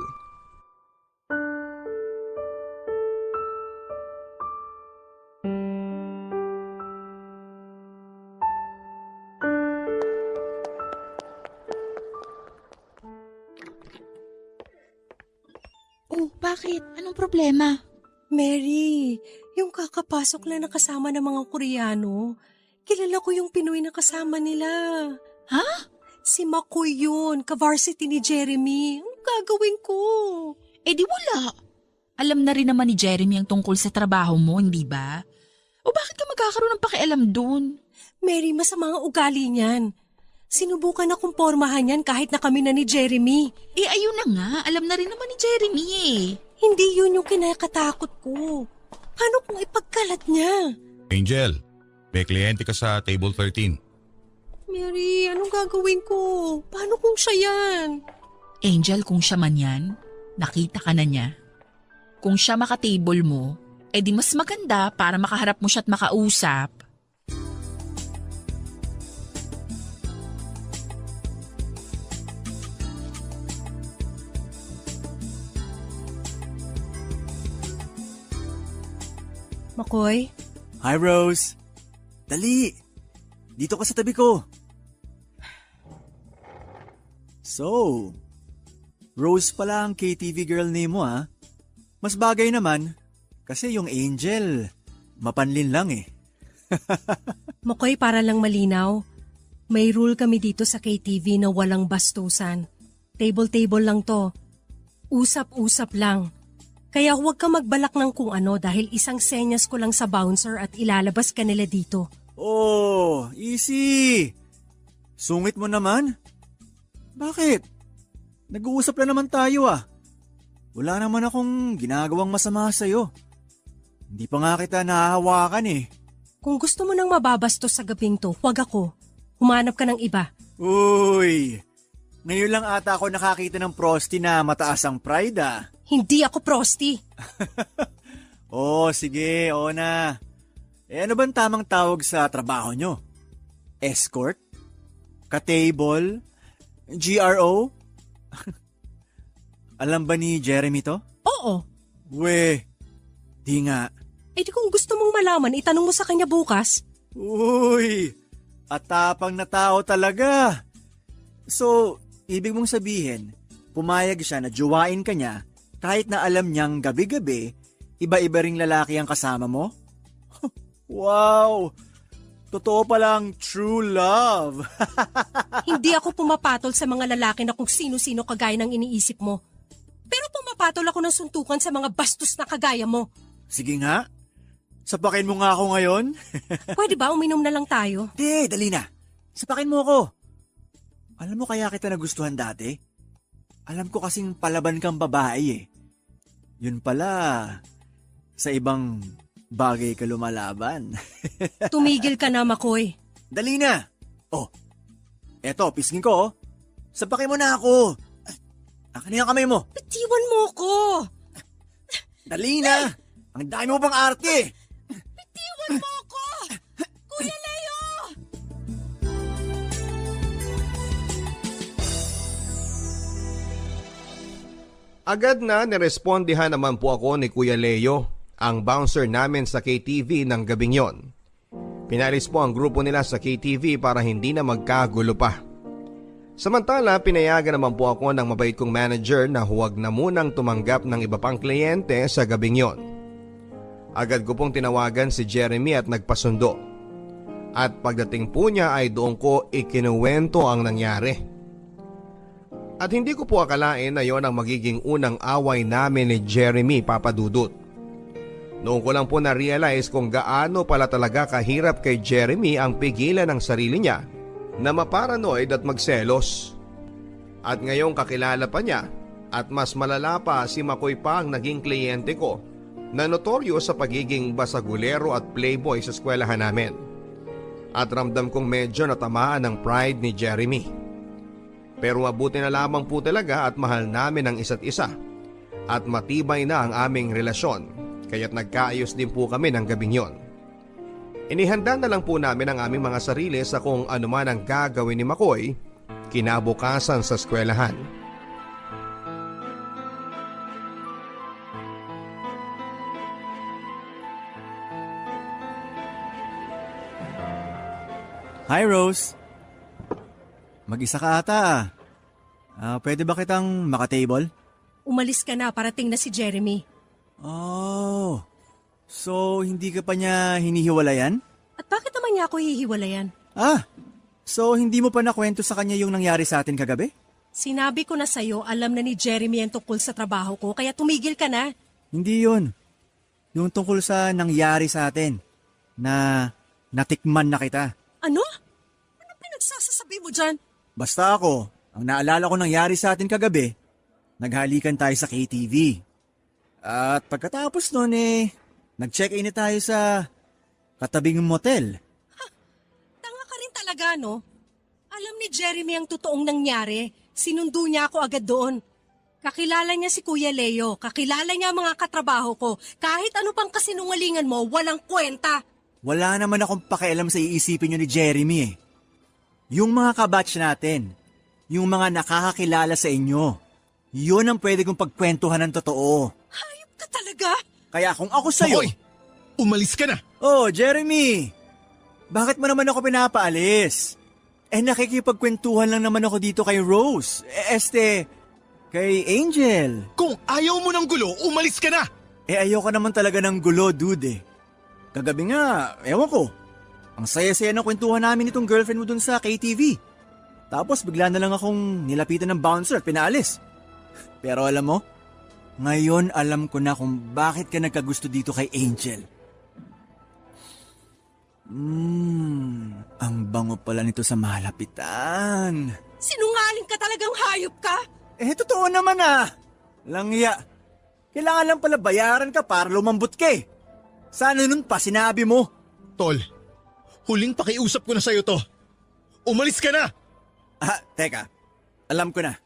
Oh, bakit? Anong problema? Mary, yung kakapasok lang na kasama ng mga Koreano, kilala ko yung Pinoy na kasama nila. Ha? Si Makoy yun, ka-varsity ni Jeremy. Anong gagawin ko? Eh di wala. Alam na rin naman ni Jeremy ang tungkol sa trabaho mo, hindi ba? O bakit ka magkakaroon ng pakialam dun? Mary, masama ang ugali niyan. Sinubukan na kong pormahan yan kahit na kami na ni Jeremy. Eh ayun na nga, alam na rin naman ni Jeremy eh. Hindi yun yung kinakatakot ko. Paano kung ipagkalat niya? Angel, may kliyente ka sa table 13. Mary, anong gagawin ko? Paano kung siya yan? Angel, kung siya man yan, nakita ka na niya. Kung siya makatable mo, eh di mas maganda para makaharap mo siya at makausap. Makoy? Hi, Rose. Dali. Dito ka sa tabi ko. So, Rose pala ang KTV girl name mo ha? Mas bagay naman kasi yung Angel, mapanlin lang eh. Makoy, para lang malinaw. May rule kami dito sa KTV na walang bastusan. Table-table lang to. Usap-usap lang. Kaya huwag ka magbalak ng kung ano dahil isang senyas ko lang sa bouncer at ilalabas ka nila dito. Oh, easy. Sungit mo naman. Bakit? Nag-uusap na naman tayo ah. Wala naman akong ginagawang masama sa'yo. Hindi pa nga kita nahahawakan eh. Kung gusto mo nang mababastos sa gabing to, huwag ako. Humanap ka ng iba. Uy, ngayon lang ata ako nakakita ng prosti na mataas ang pride ah. Hindi ako prosti. Oh, sige, oo na. Eh ano bang tamang tawag sa trabaho nyo? Escort? Ka-table? GRO? Alam ba ni Jeremy to? Oo. We, di nga. Eh di kung gusto mong malaman, itanong mo sa kanya bukas. Uy, atapang na tao talaga. So, ibig mong sabihin, pumayag siya na jowain ka niya kahit na alam niyang gabi-gabi, iba-iba ring lalaki ang kasama mo? Wow! Totoo palang true love. Hindi ako pumapatol sa mga lalaki na kung sino-sino kagaya ng iniisip mo. Pero pumapatol ako ng suntukan sa mga bastos na kagaya mo. Sige nga. Sapakin mo nga ako ngayon. Pwede ba uminom na lang tayo? Di, dali na. Sapakin mo ako. Alam mo kaya kita nagustuhan dati? Alam ko kasing palaban kang babae eh. Yun pala, sa ibang bagay ka lumalaban. Tumigil ka na, Makoy. Dali na. Oh, eto, pisngin ko oh. Sapakin mo na ako. Akin yung kamay mo. Bitiwan mo ko. Dali na. Ang dami mo pang arte. Bitiwan mo ko. Kuya Leo! Agad na nirespondihan naman po ako ni Kuya Leo, ang bouncer namin sa KTV ng gabing yon. Pinalis po ang grupo nila sa KTV para hindi na magkagulo pa. Samantala, pinayagan naman po ako ng mabait kong manager na huwag na munang tumanggap ng iba pang kliyente sa gabing yon. Agad ko pong tinawagan si Jeremy at nagpasundo. At pagdating po niya ay doon ko ikinuwento ang nangyari. At hindi ko po akalain na yon ang magiging unang away namin ni Jeremy, Papa Dudut. Noon ko lang po na-realize kung gaano pala talaga kahirap kay Jeremy ang pigilan ng sarili niya na maparanoid at magselos. At ngayong kakilala pa niya at mas malala pa, si Makoy pa ang naging kliyente ko na notoryo sa pagiging basagulero at playboy sa eskwelahan namin. At ramdam kong medyo natamaan ng pride ni Jeremy. Pero mabuti na lamang po talaga at mahal namin ang isa't isa at matibay na ang aming relasyon, kaya't nagkaayos din po kami ng gabing yon. Inihanda na lang po namin ang aming mga sarili sa kung ano man ang gagawin ni Makoy kinabukasan sa eskwelahan. Hi, Rose. Mag-isa ka ata. Pwede ba kitang makatable? Umalis ka na, parating na si Jeremy. Oh, so hindi ka pa niya hinihiwalayan? At bakit naman niya ako hihiwalayan? So hindi mo pa nakwento sa kanya yung nangyari sa atin kagabi? Sinabi ko na sa'yo, alam na ni Jeremy ang tungkol sa trabaho ko, kaya tumigil ka na. Hindi yun. Yung tungkol sa nangyari sa atin, na natikman na kita. Ano? Ano pinagsasasabi mo dyan? Basta ako, ang naalala ko nangyari sa atin kagabi, naghalikan tayo sa KTV. At pagkatapos nun nag-check-in na tayo sa katabing motel. Tanga ka rin talaga, no? Alam ni Jeremy ang totoong nangyari. Sinundo niya ako agad doon. Kakilala niya si Kuya Leo, kakilala niya ang mga katrabaho ko. Kahit ano pang kasinungalingan mo, walang kwenta. Wala naman akong pakialam sa iisipin nyo ni Jeremy eh. Yung mga kabatch natin, yung mga nakakakilala sa inyo, yun ang pwede kong pagkwentuhan ng totoo. Hayop ka talaga? Kaya kung ako sa'yo... Makoy, umalis ka na. Oh, Jeremy! Bakit mo naman ako pinapaalis? Nakikipagkwentuhan lang naman ako dito kay Rose. Kay Angel. Kung ayaw mo ng gulo, umalis ka na. Ayoko naman talaga ng gulo, dude. Kagabi nga, ewan ko. Ang saya-saya ng kwentuhan namin itong girlfriend mo dun sa KTV. Tapos bigla na lang akong nilapitan ng bouncer at pinaalis. Pero alam mo, ngayon alam ko na kung bakit ka nagkagusto dito kay Angel. Ang bango pala nito sa malapitan. Sinungaling ka talagang hayop ka? Totoo naman Langya. Kailangan lang pala bayaran ka para lumambot ka eh. Sana nun pa sinabi mo. Tol, huling pakiusap ko na sa'yo to. Umalis ka na. Teka. Alam ko na.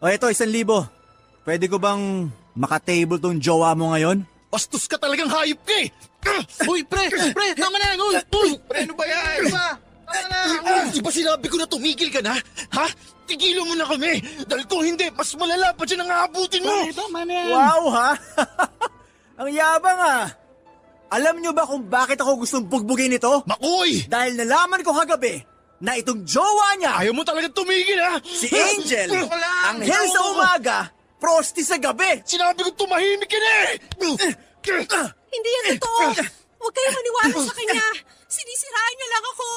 O eto, 1,000. Pwede ko bang makatable tong jowa mo ngayon? Bastos ka talagang hayop ka eh. Uy, pre, tama na yan. Uy, pre, ano ba yan? Tama na. Di ba sinabi ko na tumigil ka na? Ha? Tigilan mo na kami. Dahil kung hindi, mas malala pa dyan ang aabutin mo. Tama na yan. Wow, ha? Ang yabang Alam nyo ba kung bakit ako gustong bugbugin ito? Makoy! Dahil nalaman ko kagabi na itong jowa niya, Ayaw mo talagang tumigil ha? si Angel, anghel sa umaga, prosti sa gabi. Sinabi ko tumahimik ka na eh! Hindi yan totoo. Huwag kayo maniwala sa kanya. Sinisiraan niya lang ako.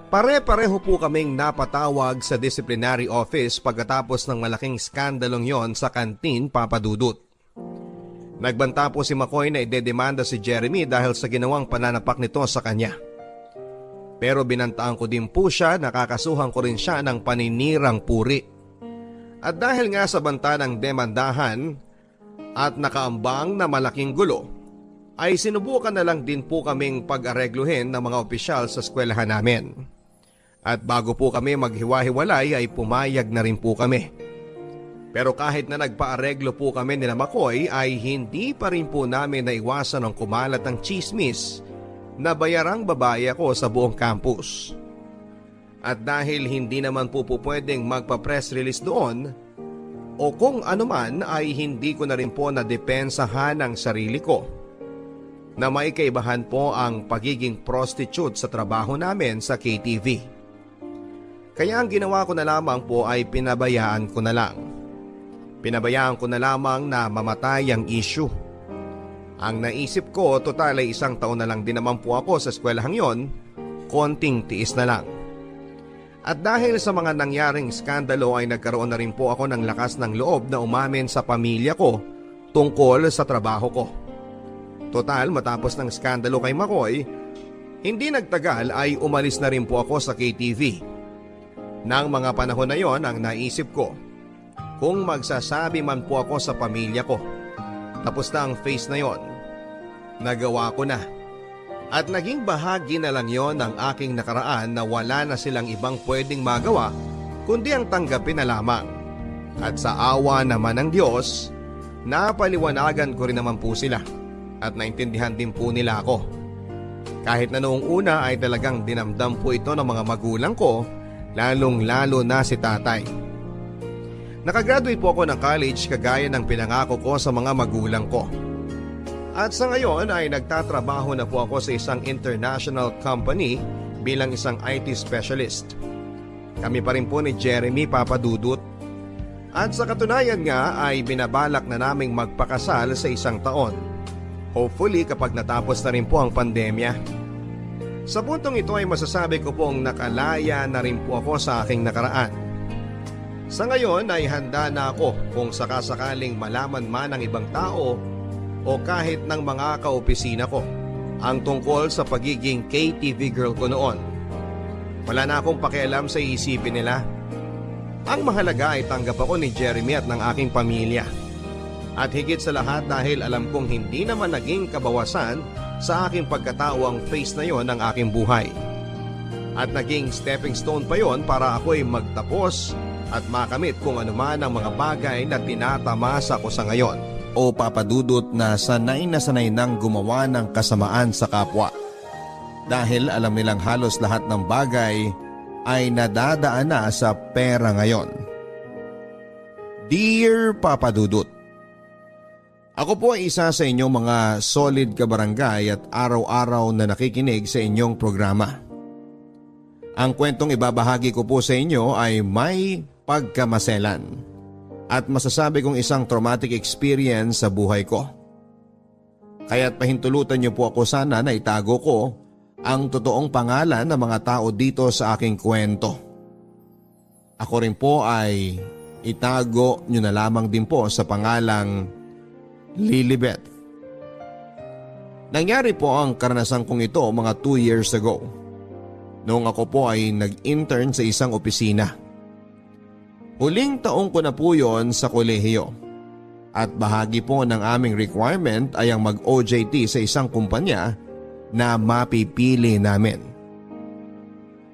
Pare-pareho po kaming napatawag sa disciplinary office pagkatapos ng malaking skandalong yon sa kantin, Papa Dudut. Nagbanta po si Makoy na idedemanda si Jeremy dahil sa ginawang pananapak nito sa kanya. Pero binantaan ko din po siya, nakakasuhan ko rin siya ng paninirang puri. At dahil nga sa banta ng demandahan at nakaambang na malaking gulo, ay sinubukan na lang din po kaming pag-aregluhin ng mga opisyal sa eskwelahan namin. At bago po kami maghiwa-hiwalay ay pumayag na rin po kami. Pero kahit na nagpa-areglo po kami nila Makoy ay hindi pa rin po namin naiwasan ang kumalat ng chismis na bayarang babae ako sa buong campus. At dahil hindi naman po pwedeng magpa-press release doon o kung ano man ay hindi ko na rin po nadepensahan ang sarili ko. na may kaibahan po ang pagiging prostitute sa trabaho namin sa KTV. Kaya ang ginawa ko na lamang po ay pinabayaan ko na lang. Pinabayaan ko na lamang na mamatay ang issue. Ang naisip ko, total ay 1 taon na lang din naman po ako sa eskwelahang yon, konting tiis na lang. At dahil sa mga nangyaring skandalo ay nagkaroon na rin po ako ng lakas ng loob na umamin sa pamilya ko tungkol sa trabaho ko. Total, matapos ng skandalo kay Makoy, hindi nagtagal ay umalis na rin po ako sa KTV. Nang mga panahon na yon ang naisip ko, kung magsasabi man po ako sa pamilya ko, tapos na ang phase na yon, nagawa ko na. At naging bahagi na lang yon ng aking nakaraan na wala na silang ibang pwedeng magawa kundi ang tanggapin na lamang. At sa awa naman ng Diyos, napaliwanagan ko rin naman po sila at naintindihan din po nila ako. Kahit na noong una ay talagang dinamdam po ito ng mga magulang ko, lalong-lalo na si tatay. Nakagraduate po ako ng college kagaya ng pinangako ko sa mga magulang ko. At sa ngayon ay nagtatrabaho na po ako sa isang international company bilang isang IT specialist. Kami pa rin po ni Jeremy Papadudut. At sa katunayan nga ay binabalak na naming magpakasal sa 1 taon. Hopefully kapag natapos na rin po ang pandemya. Sa puntong ito ay masasabi ko pong nakalaya na rin po ako sa aking nakaraan. Sa ngayon ay handa na ako kung sakasakaling malaman man ng ibang tao o kahit ng mga kaopisina ko ang tungkol sa pagiging KTV girl ko noon. Wala na akong pakialam sa iisipin nila. Ang mahalaga ay tanggap ako ni Jeremy at ng aking pamilya. At higit sa lahat dahil alam kong hindi naman naging kabawasan sa aking pagkatao ang phase na yon ng aking buhay. At naging stepping stone pa yon para ako'y magtapos at makamit kung anuman ang mga bagay na tinatamasa ko sa ngayon. O Papadudut na sanay nang gumawa ng kasamaan sa kapwa. Dahil alam nilang halos lahat ng bagay ay nadadaan na sa pera ngayon. Dear Papadudut, ako po ay isa sa inyong mga solid kabarangay at araw-araw na nakikinig sa inyong programa. Ang kwentong ibabahagi ko po sa inyo ay may pagkamaselan at masasabi kong isang traumatic experience sa buhay ko. Kaya't pahintulutan niyo po ako sana na itago ko ang totoong pangalan ng mga tao dito sa aking kwento. Ako rin po ay itago niyo na lamang din po sa pangalang Lilibet. Nangyari po ang karanasan kong ito mga 2 years ago. Noong ako po ay nag-intern sa isang opisina. Huling taong ko na po yon sa kolehiyo. At bahagi po ng aming requirement ay ang mag-OJT sa isang kumpanya na mapipili namin.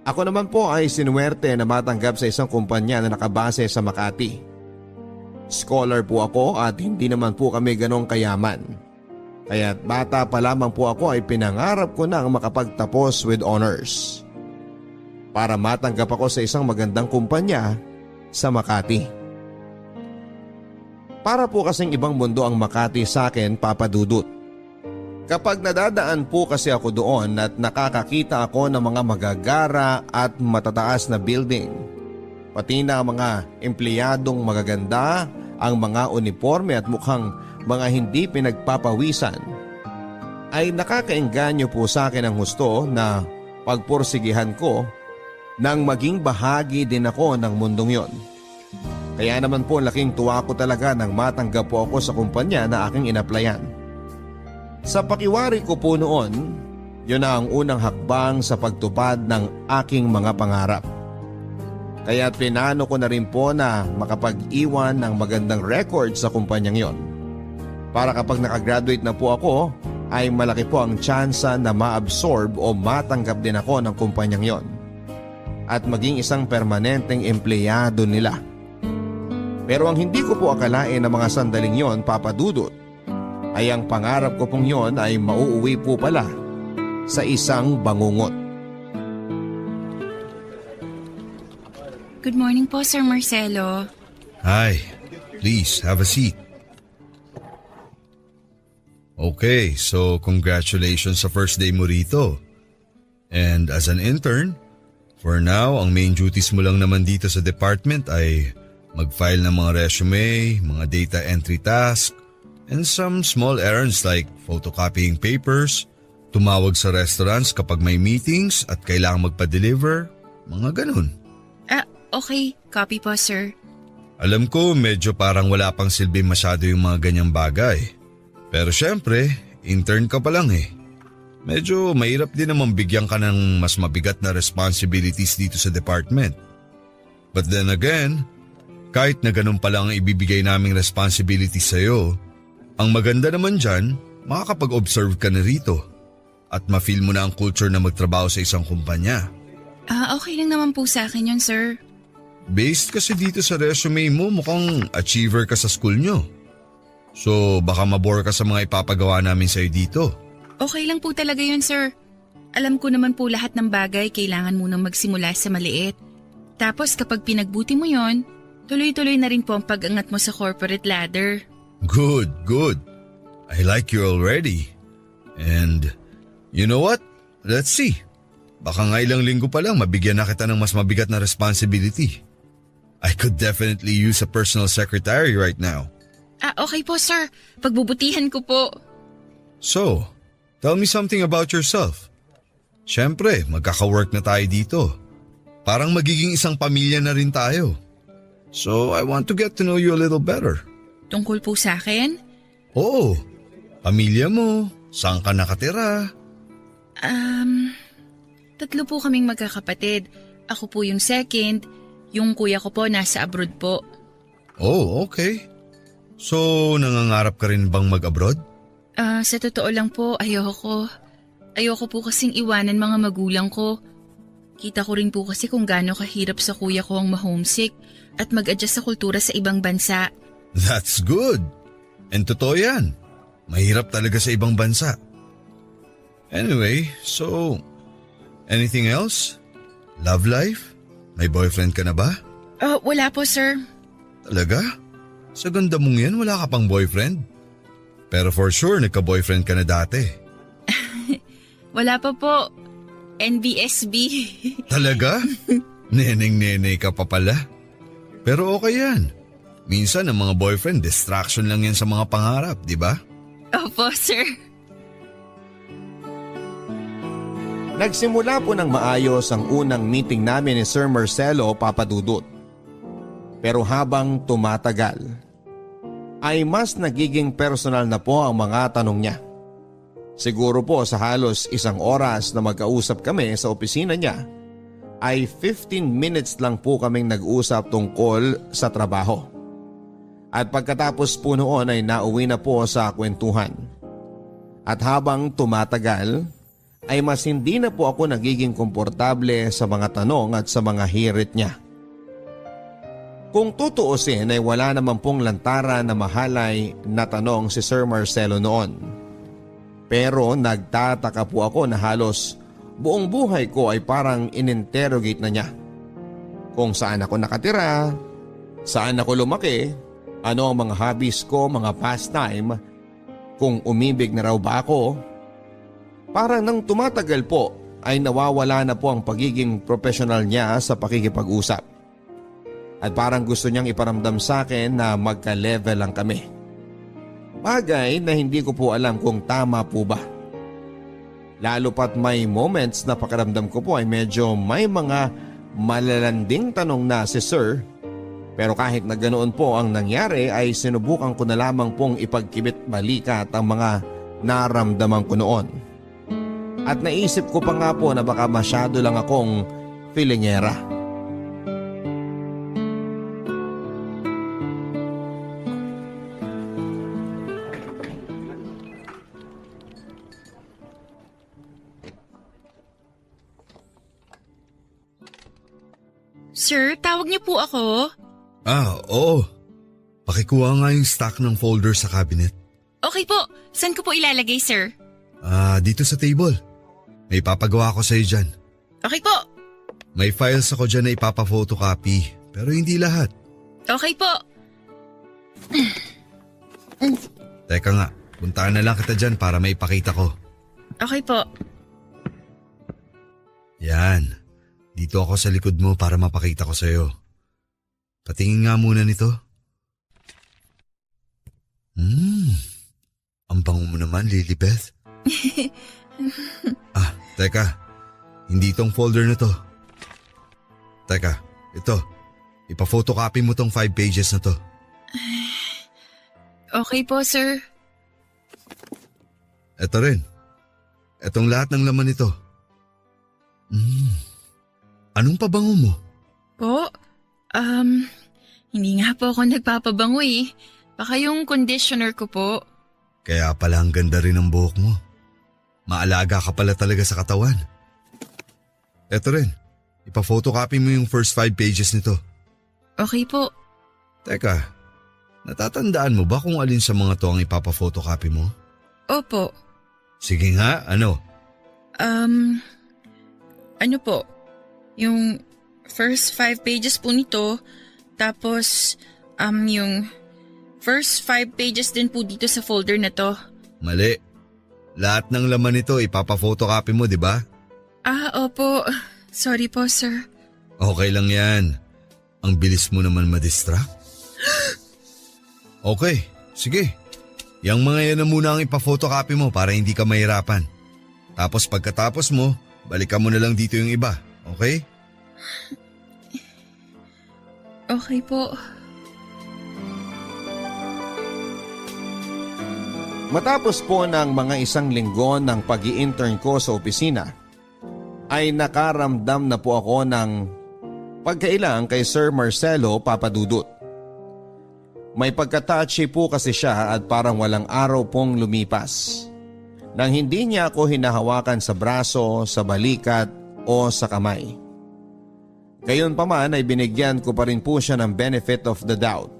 Ako naman po ay sinuwerte na matanggap sa isang kumpanya na nakabase sa Makati. Scholar po ako at hindi naman po kami ganong kayaman. Kaya't bata pa lamang po ako ay pinangarap ko nang makapagtapos with honors. Para matanggap ako sa isang magandang kumpanya sa Makati. Para po kasing ibang mundo ang Makati sa akin, Papadudut. Kapag nadadaan po kasi ako doon at nakakakita ako ng mga magagara at matataas na building, pati na mga empleyadong magaganda, ang mga uniforme at mukhang mga hindi pinagpapawisan, ay nakakaengganyo po sa akin ang husto na pagpursigihan ko nang maging bahagi din ako ng mundong yon. Kaya naman po laking tuwa ko talaga nang matanggap po ako sa kumpanya na aking inaplayan. Sa pakiwari ko po noon, yun na ang unang hakbang sa pagtupad ng aking mga pangarap. Kaya pinano ko na rin po na makapag-iwan ng magandang record sa kumpanyang yon. Para kapag nakagraduate na po ako, ay malaki po ang tsansa na ma-absorb o matanggap din ako ng kumpanyang yon. At maging isang permanenteng empleyado nila. Pero ang hindi ko po akalain na mga sandaling yon, Papadudut, ay ang pangarap ko pong yon ay mauuwi po pala sa isang bangungot. Good morning po, Sir Marcelo. Hi, please have a seat. Okay, so congratulations sa first day mo rito. And as an intern, for now, ang main duties mo lang naman dito sa department ay mag-file ng mga resume, mga data entry task, and some small errands like photocopying papers, tumawag sa restaurants kapag may meetings at kailangang magpa-deliver, mga ganun. Okay. Copy po, sir. Alam ko medyo parang wala pang silbi masyado yung mga ganyang bagay. Pero syempre, intern ka pa lang eh. Medyo mahirap din naman bigyan ka ng mas mabigat na responsibilities dito sa department. But then again, kahit na ganun pa lang ang ibibigay naming responsibilities sa'yo, ang maganda naman dyan, makakapag-observe ka na rito at ma-feel mo na ang culture na magtrabaho sa isang kumpanya. Okay lang naman po sa akin yun, sir. Based kasi dito sa resume mo, mukhang achiever ka sa school nyo. So baka mabore ka sa mga ipapagawa namin sa'yo dito. Okay lang po talaga yun, sir. Alam ko naman po lahat ng bagay kailangan munang magsimula sa maliit. Tapos kapag pinagbuti mo yon, tuloy-tuloy na rin po ang pag-angat mo sa corporate ladder. Good, good. I like you already. And you know what? Let's see. Baka nga ilang linggo pa lang mabigyan na kita ng mas mabigat na responsibility. I could definitely use a personal secretary right now. Okay po, sir. Pagbubutihan ko po. So, tell me something about yourself. Siyempre, magkaka-work na tayo dito. Parang magiging isang pamilya na rin tayo. So, I want to get to know you a little better. Tungkol po sa akin? Oo, pamilya mo, saan ka nakatira? 3 po kaming magkakapatid. Ako po yung second, yung kuya ko po nasa abroad po. Oh, okay. So, nangangarap ka rin bang mag-abroad? Sa totoo lang po, ayoko. Ayoko po kasing iwanan mga magulang ko. Kita ko rin po kasi kung gaano kahirap sa kuya ko ang ma-homesick at mag-adjust sa kultura sa ibang bansa. That's good. And totoo yan. Mahirap talaga sa ibang bansa. Anyway, so, anything else? Love life? May boyfriend ka na ba? Wala po, sir. Talaga? Sa ganda mong yan, wala ka pang boyfriend? Pero for sure, nagka-boyfriend ka na dati. Wala pa po. NBSB. Talaga? Neneng-nenay ka pa pala. Pero okay yan. Minsan ang mga boyfriend, distraction lang yan sa mga pangarap, di ba? Opo, sir. Nagsimula po ng maayos ang unang meeting namin ni Sir Marcelo Papadudut. Pero habang tumatagal, ay mas nagiging personal na po ang mga tanong niya. Siguro po sa halos 1 oras na magkausap kami sa opisina niya, ay 15 minutes lang po kaming nag-usap tungkol sa trabaho. At pagkatapos po noon ay nauwi na po sa kwentuhan. At habang tumatagal, ay mas hindi na po ako nagiging komportable sa mga tanong at sa mga hirit niya. Kung tutuusin ay wala naman pong lantaran na mahalay na tanong si Sir Marcelo noon. Pero nagtataka po ako na halos buong buhay ko ay parang ininterrogate na niya. Kung saan ako nakatira, saan ako lumaki, ano ang mga hobbies ko, mga pastime, kung umibig na raw ba ako. Parang nang tumatagal po ay nawawala na po ang pagiging professional niya sa pakikipag-usap. At parang gusto niyang iparamdam sa akin na magka-level lang kami. Bagay na hindi ko po alam kung tama po ba. Lalo pat may moments na pakiramdam ko po ay medyo may mga malalanding tanong na si Sir. Pero kahit na ganoon po ang nangyari ay sinubukan ko na lamang pong ipagkibit balikat ang mga naramdaman ko noon. At naisip ko pa nga po na baka masyado lang akong feelingera. Sir, tawag niyo po ako? Oo. Pakikuha nga yung stack ng folder sa cabinet. Okay po. Saan ko po ilalagay, sir? Dito sa table. May papagawa ko sa'yo dyan. Okay po. May files ako dyan na ipapa-photocopy, pero hindi lahat. Okay po. Teka nga, Puntahan na lang kita dyan para maipakita ko. Okay po. Yan. Dito ako sa likod mo para mapakita ko sa'yo. Patingin nga muna nito. Ang bango mo naman, Lilibeth. Teka. Hindi itong folder na to. Teka, ito. Ipa-photocopy mo tong 5 pages na to. Okay po, sir. Ito rin. Etong lahat ng laman nito. Anong pabango mo? Po? Hindi nga po ako nagpapabango eh. Baka yung conditioner ko po. Kaya pala ang ganda rin ng buhok mo. Maalaga ka pala talaga sa katawan. Eto rin. Ipa-photocopy mo yung first 5 pages nito. Okay po. Teka, natatandaan mo ba kung alin sa mga to ang ipapa-photocopy mo? Opo. Sige nga, ano? Ano po? Yung first 5 pages po nito, tapos yung first 5 pages din po dito sa folder na to. Mali. Lahat ng laman nito ipapa-photocopy mo, di ba? Opo. Sorry po, sir. Okay lang yan. Ang bilis mo naman madistract. Okay, sige. Yang mga yan na muna ang ipa-photocopy mo para hindi ka mahirapan. Tapos pagkatapos mo, balikan mo na lang dito yung iba, okay? Okay po. Matapos po ng mga isang linggo ng pag-i-intern ko sa opisina, ay nakaramdam na po ako ng pagkailang kay Sir Marcelo Papadudut. May pagka-touchy po kasi siya at parang walang araw pong lumipas nang hindi niya ako hinahawakan sa braso, sa balikat o sa kamay. Gayon pa man ay binigyan ko pa rin po siya ng benefit of the doubt.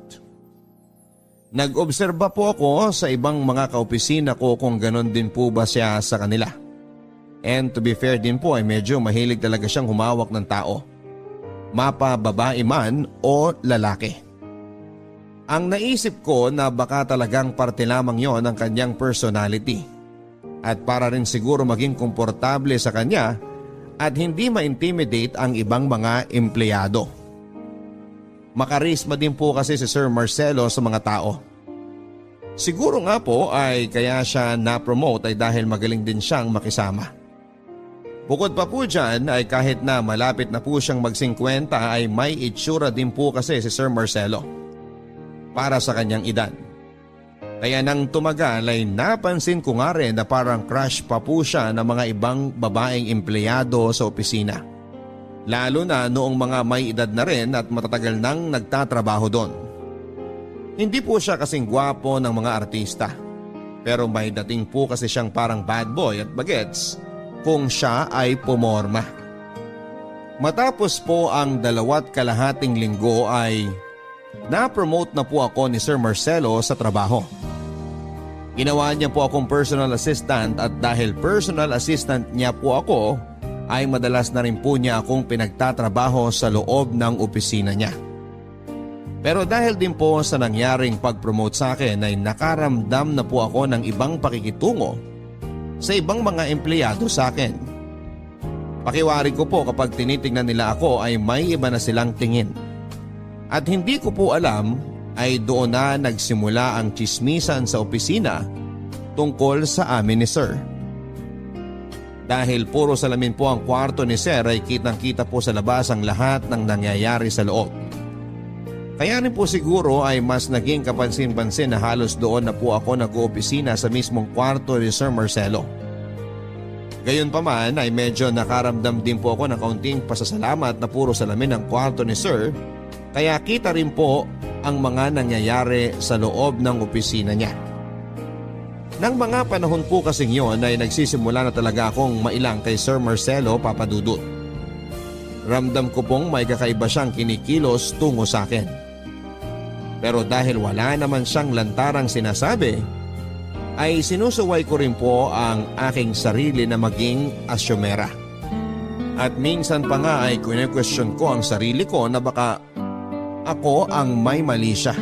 Nag-obserba po ako sa ibang mga kaopisina ko kung ganon din po ba siya sa kanila. And to be fair din po ay medyo mahilig talaga siyang humawak ng tao. Mapa babae man o lalaki. Ang naisip ko na baka talagang parte lamang yon ng kanyang personality. At para rin siguro maging komportable sa kanya at hindi ma-intimidate ang ibang mga empleyado. Makarisma din po kasi si Sir Marcelo sa mga tao. Siguro nga po ay kaya siya na-promote ay dahil magaling din siyang makisama. Bukod pa po dyan ay kahit na malapit na po siyang mag-50 ay may itsura din po kasi si Sir Marcelo para sa kanyang edad. Kaya nang tumagal ay napansin ko nga rin na parang crush pa po siya ng mga ibang babaeng empleyado sa opisina. Lalo na noong mga may edad na rin at matatagal nang nagtatrabaho doon. Hindi po siya kasing gwapo ng mga artista. Pero may dating po kasi siyang parang bad boy at bagets kung siya ay pumorma. Matapos po ang 2.5 linggo ay na-promote na po ako ni Sir Marcelo sa trabaho. Ginawa niya po akong personal assistant at dahil personal assistant niya po ako ay madalas na rin po niya akong pinagtatrabaho sa loob ng opisina niya. Pero dahil din po sa nangyaring pag-promote sa akin ay nakaramdam na po ako ng ibang pakikitungo sa ibang mga empleyado sa akin. Pakiwari ko po kapag tinitingnan nila ako ay may iba na silang tingin. At hindi ko po alam ay doon na nagsimula ang tsismisan sa opisina tungkol sa amin ni Sir. Dahil puro salamin po ang kwarto ni Sir ay kitang-kita po sa labas ang lahat ng nangyayari sa loob. Kaya rin po siguro ay mas naging kapansin-pansin na halos doon na po ako nag-oopisina sa mismong kwarto ni Sir Marcelo. Gayunpaman ay medyo nakaramdam din po ako ng kaunting pasasalamat na puro salamin ang kwarto ni Sir, kaya kita rin po ang mga nangyayari sa loob ng opisina niya. Nang mga panahon po kasing yon ay nagsisimula na talaga akong mailang kay Sir Marcelo Papadudut. Ramdam ko pong may kakaiba siyang kinikilos tungo sa akin. Pero dahil wala naman siyang lantarang sinasabi, ay sinusuway ko rin po ang aking sarili na maging asyomera. At minsan pa nga ay kine-question ko ang sarili ko na baka ako ang may mali siya.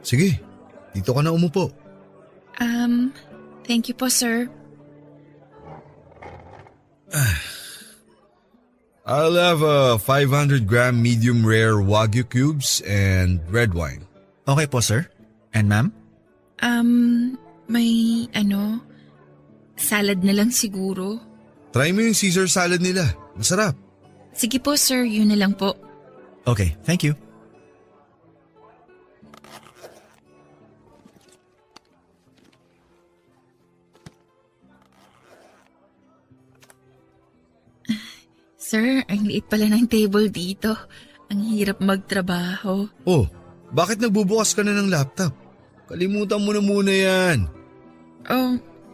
Sige, dito ka na umupo. Thank you po, sir. I'll have a 500-gram medium rare Wagyu cubes and red wine. Okay po, sir. And ma'am? May salad na lang siguro. Try mo yung Caesar salad nila. Masarap. Sige po, sir. Yun na lang po. Okay, thank you. Sir, ang liit pala ng table dito. Ang hirap magtrabaho. Oh, bakit nagbubukas ka na ng laptop? Kalimutan mo na muna yan.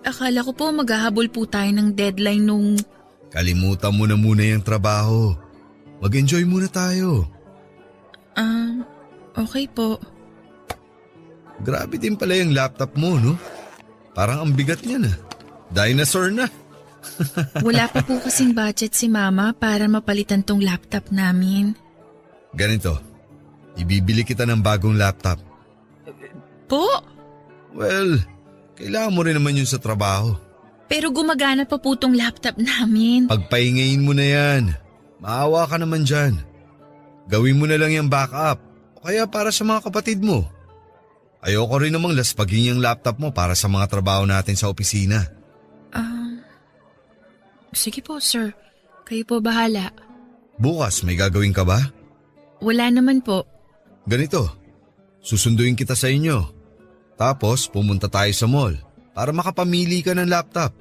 Akala ko po maghahabol po tayo ng deadline nung... Kalimutan mo na muna yung trabaho. Mag-enjoy muna tayo. Okay po. Grabe din pala yung laptop mo, no? Parang ang bigat niya na. Dinosaur na. Wala pa po kasing budget si Mama para mapalitan tong laptop namin. Ganito, ibibili kita ng bagong laptop. Po? Well, kailangan mo rin naman yun sa trabaho. Pero gumagana pa po tong laptop namin. Pagpahingayin mo na yan. Maawa ka naman dyan. Gawin mo na lang yung backup. O kaya para sa mga kapatid mo. Ayoko rin namang laspagin yung laptop mo para sa mga trabaho natin sa opisina. Sige po, sir. Kayo po bahala. Bukas may gagawin ka ba? Wala naman po. Ganito, susunduin kita sa inyo. Tapos pumunta tayo sa mall para makapamili ka ng laptop.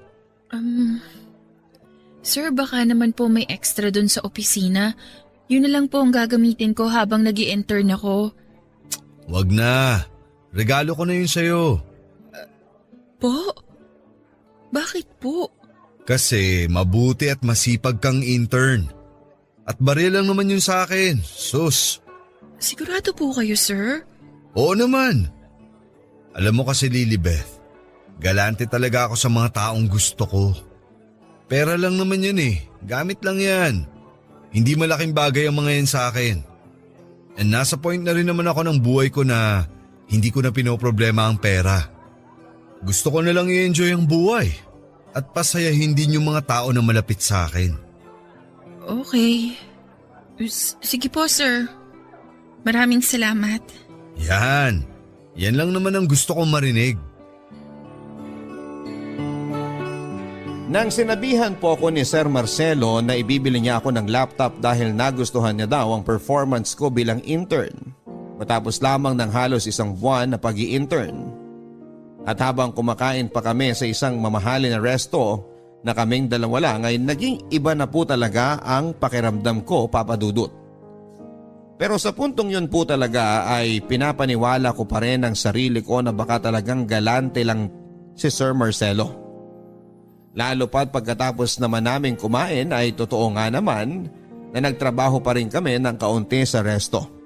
Sir, baka naman po may extra dun sa opisina. Yun na lang po ang gagamitin ko habang nag-i-intern ako. Wag na. Regalo ko na yun sa'yo. Po? Bakit po? Kasi mabuti at masipag kang intern. At baril lang naman yun sa akin. Sus. Sigurado po kayo, sir? Oo naman. Alam mo kasi Lilibeth, galante talaga ako sa mga taong gusto ko. Pera lang naman yan eh. Gamit lang yan. Hindi malaking bagay ang mga yan sa akin. And nasa point na rin naman ako ng buhay ko na hindi ko na pinoproblema ang pera. Gusto ko na lang i-enjoy ang buhay at pasayahin din yung mga tao na malapit sa akin. Okay. Sige po, sir. Maraming salamat. Yan. Yan lang naman ang gusto kong marinig. Nang sinabihan po ako ni Sir Marcelo na ibibili niya ako ng laptop dahil nagustuhan niya daw ang performance ko bilang intern. Matapos lamang ng halos isang buwan na pag-i-intern. At habang kumakain pa kami sa isang mamahalin na resto na kaming dalawa lang ay naging iba na po talaga ang pakiramdam ko, Papa Dudut. Pero sa puntong yun po talaga ay pinapaniwala ko pa rin ang sarili ko na baka talagang galante lang si Sir Marcelo. Lalo pat pagkatapos naman namin kumain ay totoo nga naman na nagtrabaho pa rin kami ng kaunti sa resto.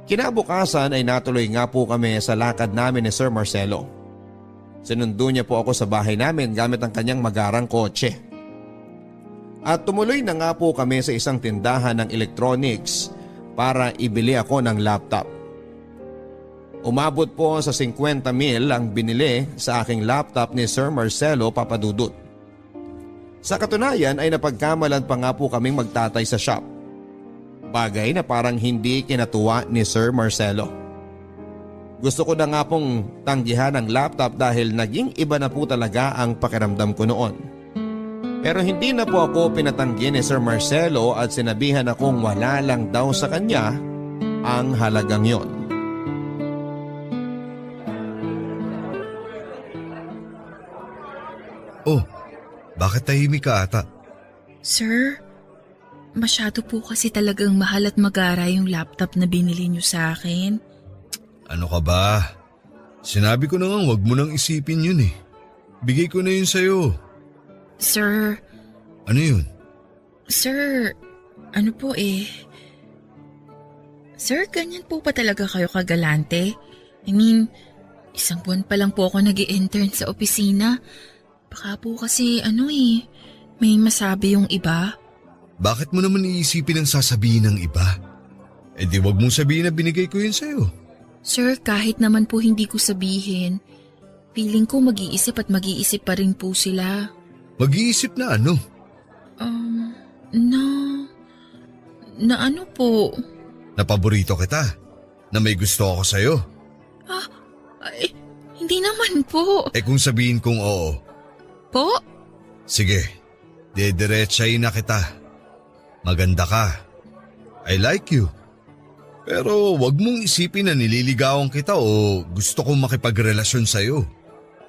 Kinabukasan ay natuloy nga po kami sa lakad namin ni Sir Marcelo. Sinundo niya po ako sa bahay namin gamit ang kanyang magarang kotse. At tumuloy na nga po kami sa isang tindahan ng electronics para ibili ako ng laptop. Umabot po sa 50,000 ang binili sa aking laptop ni Sir Marcelo, Papa Dudut. Sa katunayan ay napagkamalan pa nga po kaming magtatay sa shop. Bagay na parang hindi kinatuwa ni Sir Marcelo. Gusto ko na nga pong tanggihan ang laptop dahil naging iba na po talaga ang pakiramdam ko noon. Pero hindi na po ako pinatanggi ni Sir Marcelo at sinabihan akong wala lang daw sa kanya ang halagang yon. Oh, bakit tahimik ka ata? Sir, masyado po kasi talagang mahal at magara yung laptop na binili niyo sa akin. Ano ka ba? Sinabi ko na nga wag mo nang isipin yun eh. Bigay ko na yun sa'yo. Sir. Ano yun? Sir, ano po eh. Sir, ganyan po pa talaga kayo kagalante? I mean, isang buwan pa lang po ako nag-i-intern sa opisina. Baka po kasi may masabi yung iba. Bakit mo naman iisipin ang sasabihin ng iba? Eh di wag mong sabihin na binigay ko yun sa'yo. Sir, kahit naman po hindi ko sabihin, feeling ko mag-iisip at mag-iisip pa rin po sila. Mag-iisip na ano? Na ano po? Napaborito kita. Na may gusto ako sa'yo. Ay, hindi naman po. Kung sabihin kong oo, Po? sige, didiretsahin na kita. Maganda ka. I like you. Pero wag mong isipin na nililigawan kita o gusto kong makipagrelasyon sa'yo.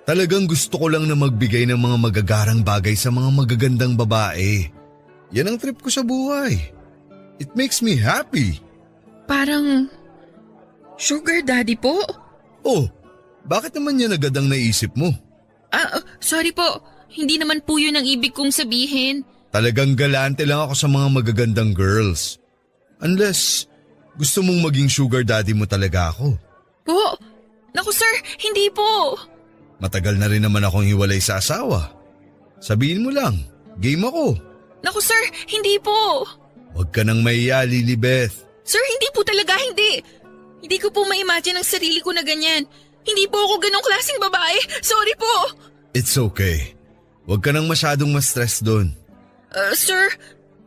Talagang gusto ko lang na magbigay ng mga magagarang bagay sa mga magagandang babae. Yan ang trip ko sa buhay. It makes me happy. Parang sugar daddy po? Oh, bakit naman yan agad ang naisip mo? Sorry po. Hindi naman po yun ang ibig kong sabihin. Talagang galante lang ako sa mga magagandang girls. Unless gusto mong maging sugar daddy mo talaga ako. Po? Naku sir, hindi po. Matagal na rin naman akong hiwalay sa asawa. Sabihin mo lang, game ako. Naku sir, hindi po. Huwag ka nang mahiya, Lilibeth. Sir, hindi po talaga, hindi. Hindi ko po ma-imagine ang sarili ko na ganyan. Hindi po ako ganong klaseng babae. Sorry po. It's okay. Huwag ka nang masyadong ma-stress doon. Sir,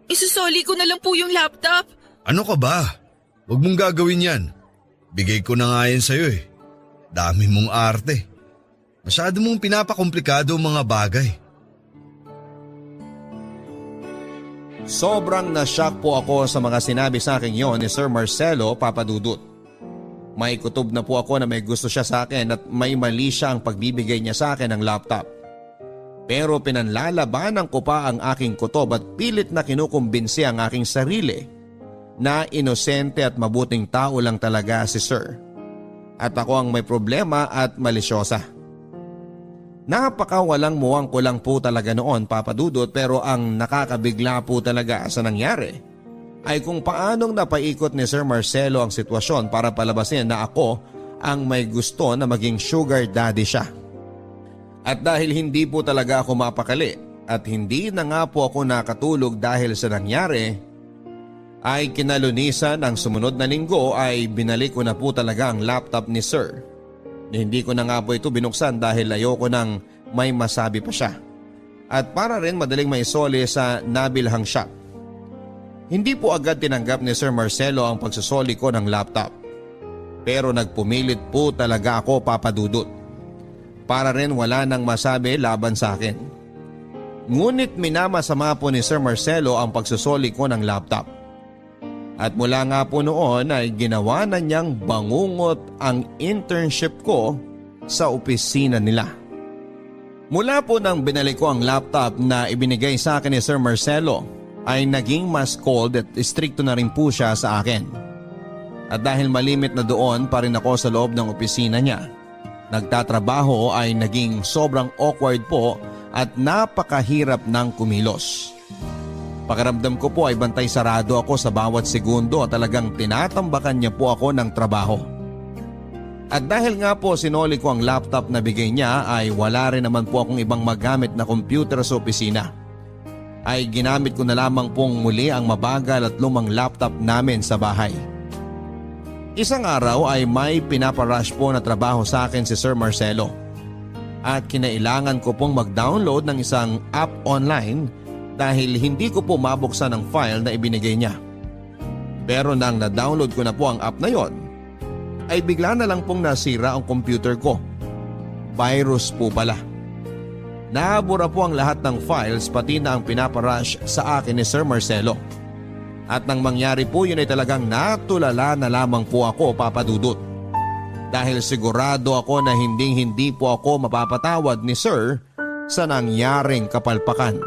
isusoli ko na lang po yung laptop. Ano ka ba? Huwag mong gagawin yan. Bigay ko na nga yan sa'yo eh. Dami mong arte. Masyado mong pinapakomplikado ang mga bagay. Sobrang na-shock po ako sa mga sinabi sa akin yon ni Sir Marcelo Papadudut. May kutob na po ako na may gusto siya sa akin at may mali siya ang pagbibigay niya sa akin ng laptop. Pero pinanlalabanan ko pa ang aking kutob at pilit na kinukumbinsi ang aking sarili na inosente at mabuting tao lang talaga si Sir. At ako ang may problema at malisyosa. Napakawalang muwang ko lang po talaga noon, Papadudot, pero ang nakakabigla po talaga sa nangyari ay kung paanong napaikot ni Sir Marcelo ang sitwasyon para palabasin na ako ang may gusto na maging sugar daddy siya. At dahil hindi po talaga ako mapakali at hindi na nga po ako nakatulog dahil sa nangyari, ay kinalunisan ang sumunod na linggo ay binalik ko na po talaga ang laptop ni Sir. Hindi ko na nga po ito binuksan dahil ayoko nang may masabi pa siya. At para rin madaling maisoli sa nabilhang shop. Hindi po agad tinanggap ni Sir Marcelo ang pagsusoli ko ng laptop. Pero nagpumilit po talaga ako, Papadudut. Para rin wala nang masabi laban sa akin. Ngunit minamasama po ni Sir Marcelo ang pagsusoli ko ng laptop. At mula nga po noon ay ginawa na niyang bangungot ang internship ko sa opisina nila. Mula po nang binalik ko ang laptop na ibinigay sa akin ni Sir Marcelo ay naging mas cold at stricto na rin po siya sa akin. At dahil malimit na doon pa rin ako sa loob ng opisina niya, nagtatrabaho ay naging sobrang awkward po at napakahirap ng kumilos. Pakiramdam ko po ay bantay sarado ako sa bawat segundo at talagang tinatambakan niya po ako ng trabaho. At dahil nga po sinoli ko ang laptop na bigay niya ay wala rin naman po akong ibang magamit na computer sa opisina. Ay ginamit ko na lamang pong muli ang mabagal at lumang laptop namin sa bahay. Isang araw ay may pinaparush po na trabaho sa akin si Sir Marcelo. At kinailangan ko pong mag-download ng isang app online dahil hindi ko po mabuksan ang file na ibinigay niya. Pero nang na-download ko na po ang app na yon, ay bigla na lang pong nasira ang computer ko. Virus po pala. Nabura po ang lahat ng files pati na ang pinaparush sa akin ni Sir Marcelo. At nang mangyari po yun ay talagang natulala na lamang po ako, Papadudut. Dahil sigurado ako na hindi po ako mapapatawad ni Sir sa nangyaring kapalpakan.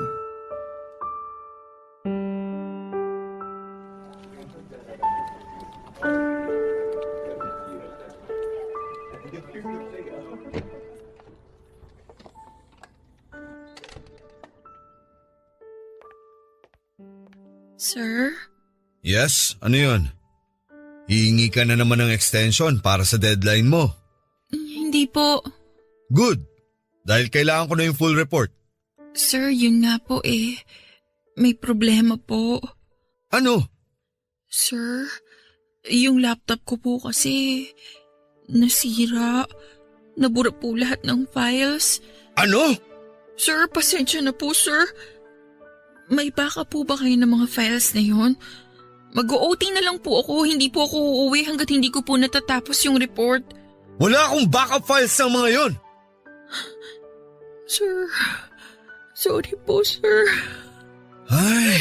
Sir? Yes, ano yun? Hihingi ka na naman ng extension para sa deadline mo. Hindi po. Good, dahil kailangan ko na yung full report. Sir, yun nga po eh. May problema po. Ano? Sir, yung laptop ko po kasi Nasira. Nabura po lahat ng files. Ano? Sir, pasensya na po, sir. May baka po ba kayo ng mga files na yun? Mag-OT na lang po ako. Hindi po ako uuwi hanggat hindi ko po natatapos yung report. Wala akong backup files ng mga yon. Sir, sorry po, sir. Ay,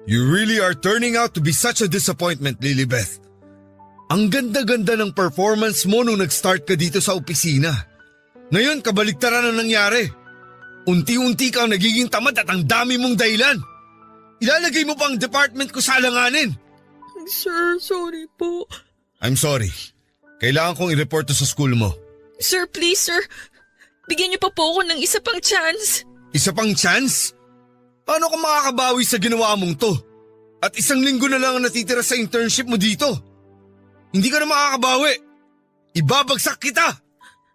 you really are turning out to be such a disappointment, Lilibeth. Ang ganda-ganda ng performance mo nung nag-start ka dito sa opisina. Ngayon, kabaligtaran ang nangyari. Unti-unti kang nagiging tamad at ang dami mong dahilan. Ilalagay mo pa ang department ko sa alanganin. Sir, sorry po. I'm sorry. Kailangan kong i-report to sa school mo. Sir, please, sir. Bigyan niyo pa po ako ng isa pang chance. Isa pang chance? Paano ka makakabawi sa ginawa mong to? At 1 linggo na lang ang natitira sa internship mo dito. Hindi ka na makakabawi. Ibabagsak kita.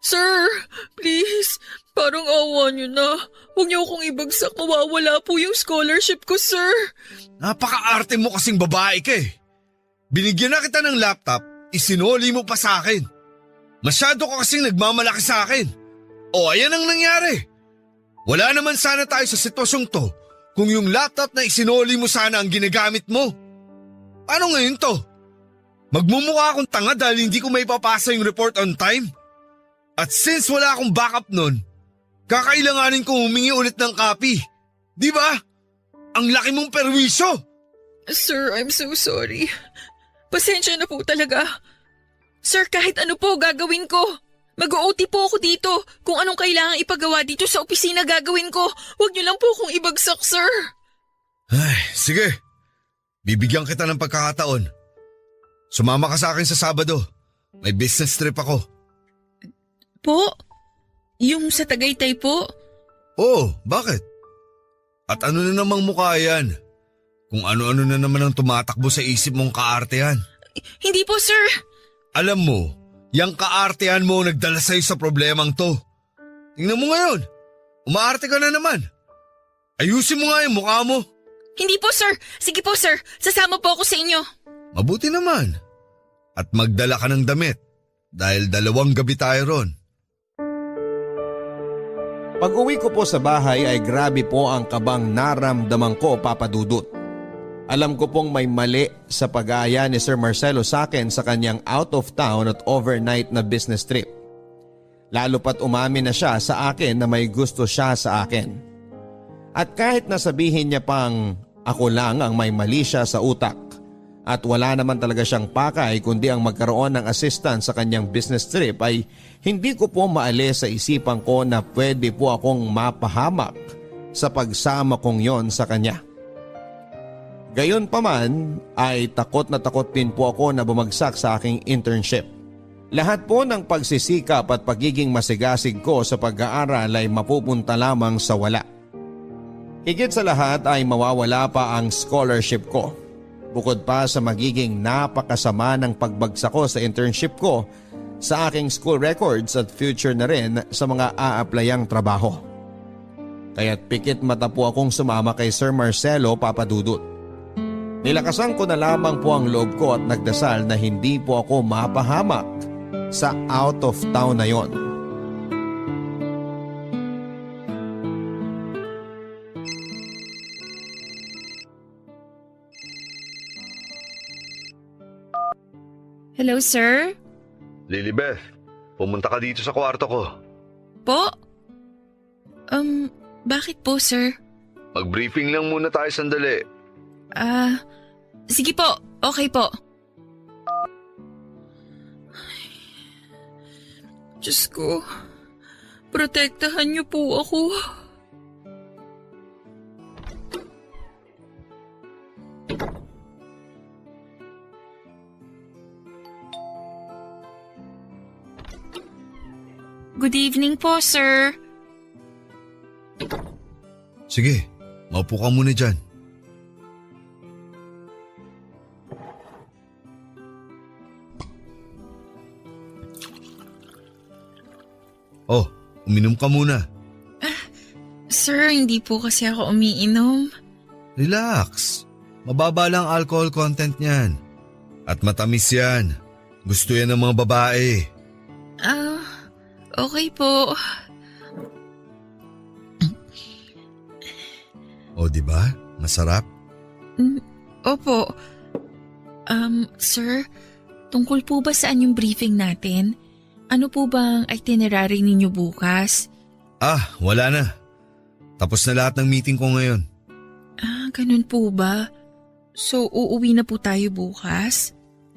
Sir, please. Parang awa niyo na. Huwag niyo akong ibagsak. Mawawala po yung scholarship ko, sir. Napaka-arte mo kasing babae ka eh. Binigyan na kita ng laptop, isinoli mo pa sa akin. Masyado ka kasing nagmamalaki sa akin. O ayan ang nangyari. Wala naman sana tayo sa sitwasyong to kung yung laptop na isinoli mo sana ang ginagamit mo. Paano ngayon to? Magmumukha akong tanga dahil hindi ko maipapasa yung report on time. At since wala akong backup nun, kakailanganin kong humingi ulit ng copy. Di ba? Ang laki mong perwisyo. Sir, I'm so sorry. Pasensya na po talaga. Sir, kahit ano po gagawin ko. Mag-OT po ako dito. Kung anong kailangang ipagawa dito sa opisina gagawin ko. Huwag niyo lang po akong ibagsak, sir. Ay, sige. Bibigyan kita ng pagkakataon. Sumama ka sa akin sa Sabado. May business trip ako. Po? Yung sa Tagaytay po? Oo, bakit? At ano na namang mukha yan? Kung ano-ano na naman ang tumatakbo sa isip mong kaartehan. Hindi po, sir. Alam mo, yung kaartehan mo nagdala sa'yo sa problemang to. Tingnan mo ngayon, umaarte ka na naman. Ayusin mo nga yung mukha mo. Hindi po, sir. Sige po, sir. Sasama po ako sa inyo. Mabuti naman. At magdala ka ng damit dahil 2 gabi tayo ron. Pag-uwi ko po sa bahay ay grabe po ang kabang naramdaman ko, Papa Dudut. Alam ko pong may mali sa pag-aaya ni Sir Marcelo sa akin sa kanyang out of town at overnight na business trip. Lalo pat umamin na siya sa akin na may gusto siya sa akin. At kahit nasabihin niya pang ako lang ang may mali siya sa utak at wala naman talaga siyang pakay kundi ang magkaroon ng assistant sa kanyang business trip, ay hindi ko po maalis sa isipan ko na pwede po akong mapahamak sa pagsama kong yon sa kanya. Gayon pa man ay takot na takot din po ako na bumagsak sa aking internship. Lahat po ng pagsisikap at pagiging masigasig ko sa pag-aaral ay mapupunta lamang sa wala. Higit sa lahat ay mawawala pa ang scholarship ko. Bukod pa sa magiging napakasama ng pagbagsak ko sa internship ko, sa aking school records at future na rin sa mga a-applyang trabaho. Kaya't pikit mata po akong sumama kay Sir Marcelo, Papa Dudut. Nilakasan ko na lamang po ang loob ko at nagdasal na hindi po ako mapahamak sa out of town na yon. Hello, sir? Lilibeth, pumunta ka dito sa kwarto ko. Po? Bakit po, sir? Mag-briefing lang muna tayo sandali. Sige po. Okay po. Diyos ko, protektahan niyo po ako. Good evening po, sir. Sige, maupo ka muna dyan. Oh, uminom ka muna. Sir, hindi po kasi ako umiinom. Relax. Mababa lang alcohol content niyan. At matamis yan. Gusto yan ng mga babae. Okay po. O di ba? Masarap? Opo. Sir, tungkol po ba saan yung briefing natin? Ano po bang itinerary ninyo bukas? Wala na. Tapos na lahat ng meeting ko ngayon. Ganun po ba? So, uuwi na po tayo bukas?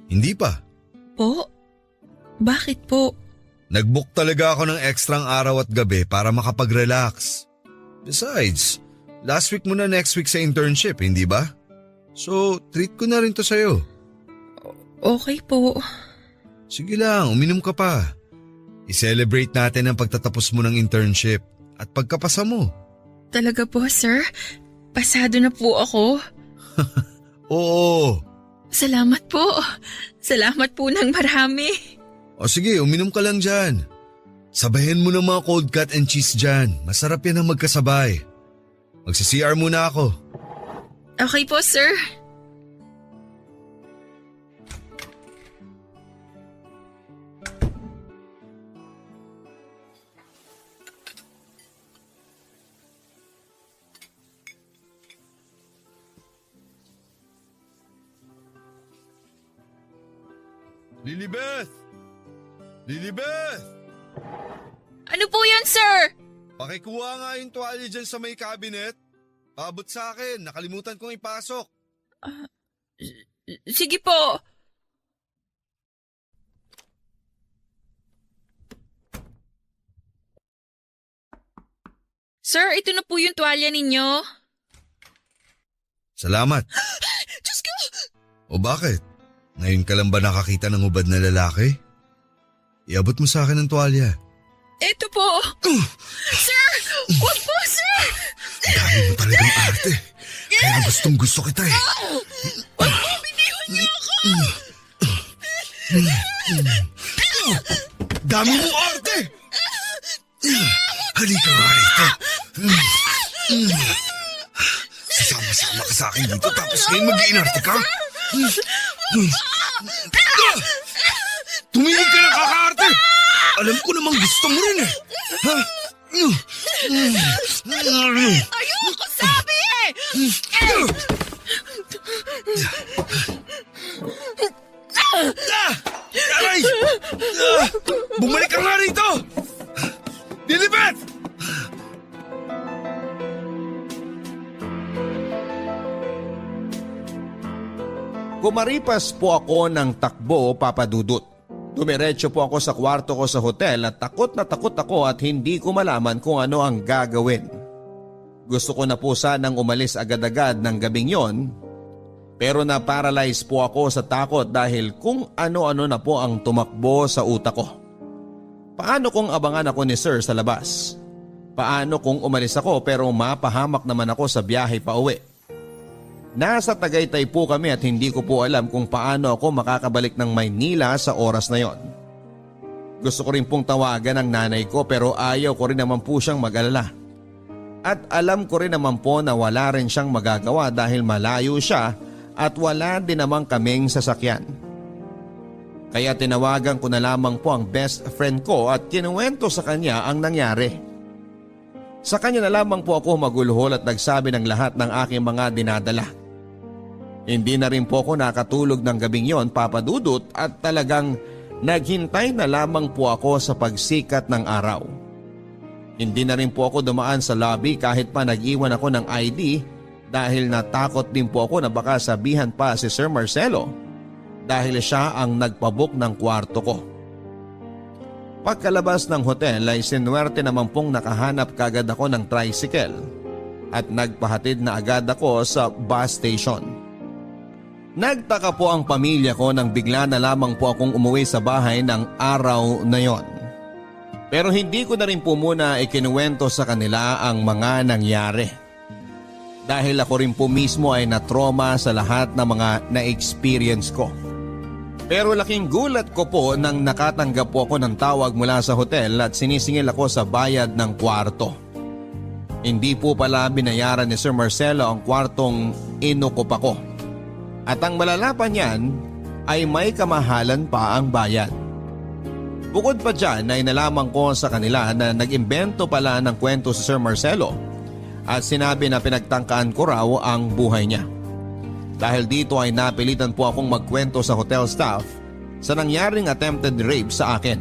Hindi pa. Po? Bakit po? Nag-book talaga ako ng ekstrang araw at gabi para makapag-relax. Besides, last week mo na next week sa internship, hindi ba? So, treat ko na rin to sa'yo. Okay po. Sige lang, uminom ka pa. I-celebrate natin ang pagtatapos mo ng internship at pagkapasa mo. Talaga po, sir? Pasado na po ako. Oo. Salamat po. Salamat po ng marami. O sige, uminom ka lang dyan. Sabahin mo ng mga cold cut and cheese dyan. Masarap yan ang magkasabay. Magsi-CR muna ako. Okay po, sir. Lilibeth! Lilibeth! Ano po yun, sir? Pakikuha nga yung tuwalya dyan sa may cabinet. Paabot sa akin, nakalimutan kong ipasok. Sige po. Sir, ito na po yung tuwalya ninyo. Salamat. Diyos ko! O bakit? Ngayon ka lang ba nakakita ng hubad na lalaki? Iabot mo sa akin ang tuwalya. Ito po. Sir! Huwag po, sir! Ang dami mo talagang arte. Kaya gustong gusto kita eh. Huwag po, biniwan niyo ako! Dami mo arte! Halika nga rito. Sasama-sama ka sa akin dito tapos ngayon mag-iinarte ka? Tumingin ka na kakaarte! Alam ko namang gusto mo rin eh. Ha? Ayoko sabi eh! Aray! Bumalik ka nga rito! Lilibet! Kumaripas po ako ng takbo, Papa Dudut. Dumiretso po ako sa kwarto ko sa hotel at takot na takot ako at hindi ko malaman kung ano ang gagawin. Gusto ko na po sanang umalis agad-agad ng gabing yon, pero na-paralyze po ako sa takot dahil kung ano-ano na po ang tumakbo sa utak ko. Paano kung abangan ako ni Sir sa labas? Paano kung umalis ako pero mapahamak naman ako sa biyahe pa uwi? Nasa Tagaytay po kami at hindi ko po alam kung paano ako makakabalik ng Maynila sa oras na yon. Gusto ko rin pong tawagan ang nanay ko pero ayaw ko rin naman po siyang mag-alala. At alam ko rin naman po na wala rin siyang magagawa dahil malayo siya at wala din naman kaming sasakyan. Kaya tinawagan ko na lamang po ang best friend ko at kinuwento sa kanya ang nangyari. Sa kanya na lamang po ako maguluhol at nagsabi ng lahat ng aking mga dinadala. Hindi na rin po ako nakatulog ng gabing yon, Papa Dudut, at talagang naghintay na lamang po ako sa pagsikat ng araw. Hindi na rin po ako dumaan sa lobby kahit pa nag-iwan ako ng ID dahil natakot din po ako na baka sabihan pa si Sir Marcelo dahil siya ang nagpabook ng kwarto ko. Pagkalabas ng hotel ay sinuwerte naman pong nakahanap kagad ako ng tricycle at nagpahatid na agad ako sa bus station. Nagtaka po ang pamilya ko nang bigla na lamang po akong umuwi sa bahay ng araw na yon. Pero hindi ko na rin po muna ikinuwento sa kanila ang mga nangyari. Dahil ako rin po mismo ay na-trauma sa lahat ng mga na-experience ko. Pero laking gulat ko po nang nakatanggap po ako ng tawag mula sa hotel at sinisingil ako sa bayad ng kwarto. Hindi po pala binayaran ni Sir Marcelo ang kwartong inukop ako. At ang malala pa niyan ay may kamahalan pa ang bayad. Bukod pa dyan ay nalaman ko sa kanila na nag-imbento pala ng kwento si Sir Marcelo at sinabi na pinagtangkaan ko raw ang buhay niya. Dahil dito ay napilitan po akong magkwento sa hotel staff sa nangyaring attempted rape sa akin.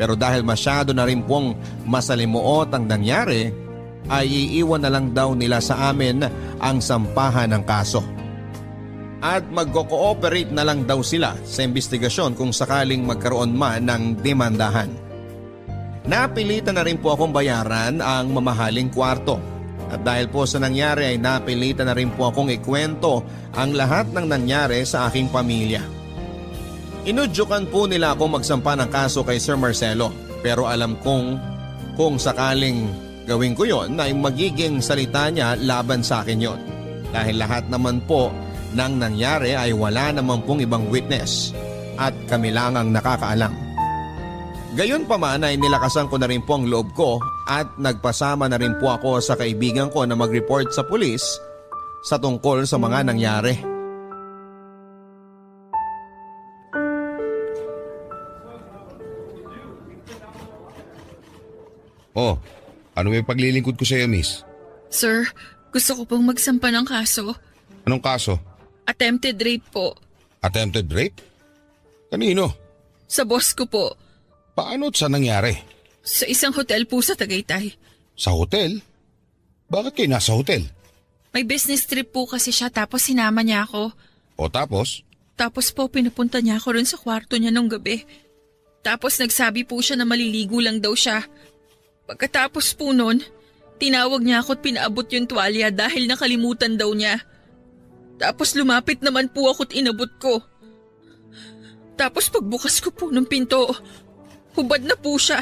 Pero dahil masyado na rin pong masalimuot ang nangyari, ay iiwan na lang daw nila sa amin ang sampahan ng kaso. At magko-cooperate na lang daw sila sa investigasyon kung sakaling magkaroon man ng demandahan. Napilitan na rin po akong bayaran ang mamahaling kwarto. At dahil po sa nangyari ay napilitan na rin po akong ikwento ang lahat ng nangyari sa aking pamilya. Inudyukan po nila akong magsampa ng kaso kay Sir Marcelo, pero alam kong kung sakaling gawin ko yon ay magiging salita niya laban sa akin yon. Dahil lahat naman po ng nangyari ay wala naman pong ibang witness at kami lang ang nakakaalam. Gayon pa man ay nilakasan ko na rin po ang loob ko at nagpasama na rin po ako sa kaibigan ko na mag-report sa pulis sa tungkol sa mga nangyari. Oh, ano may paglilingkod ko sa iyo, miss? Sir, gusto ko pong magsampa ng kaso. Anong kaso? Attempted rape po. Attempted rape? Kanino? Sa boss ko po. Paano at saan nangyari? Sa isang hotel po sa Tagaytay. Sa hotel? Bakit kayo nasa hotel? May business trip po kasi siya tapos sinama niya ako. O tapos? Tapos po pinupunta niya ako rin sa kwarto niya nung gabi. Tapos nagsabi po siya na maliligo lang daw siya. Pagkatapos po nun, tinawag niya ako at pinaabot yung tuwalya dahil nakalimutan daw niya. Tapos lumapit naman po ako at inabot ko. Tapos pagbukas ko po ng pinto, hubad na po siya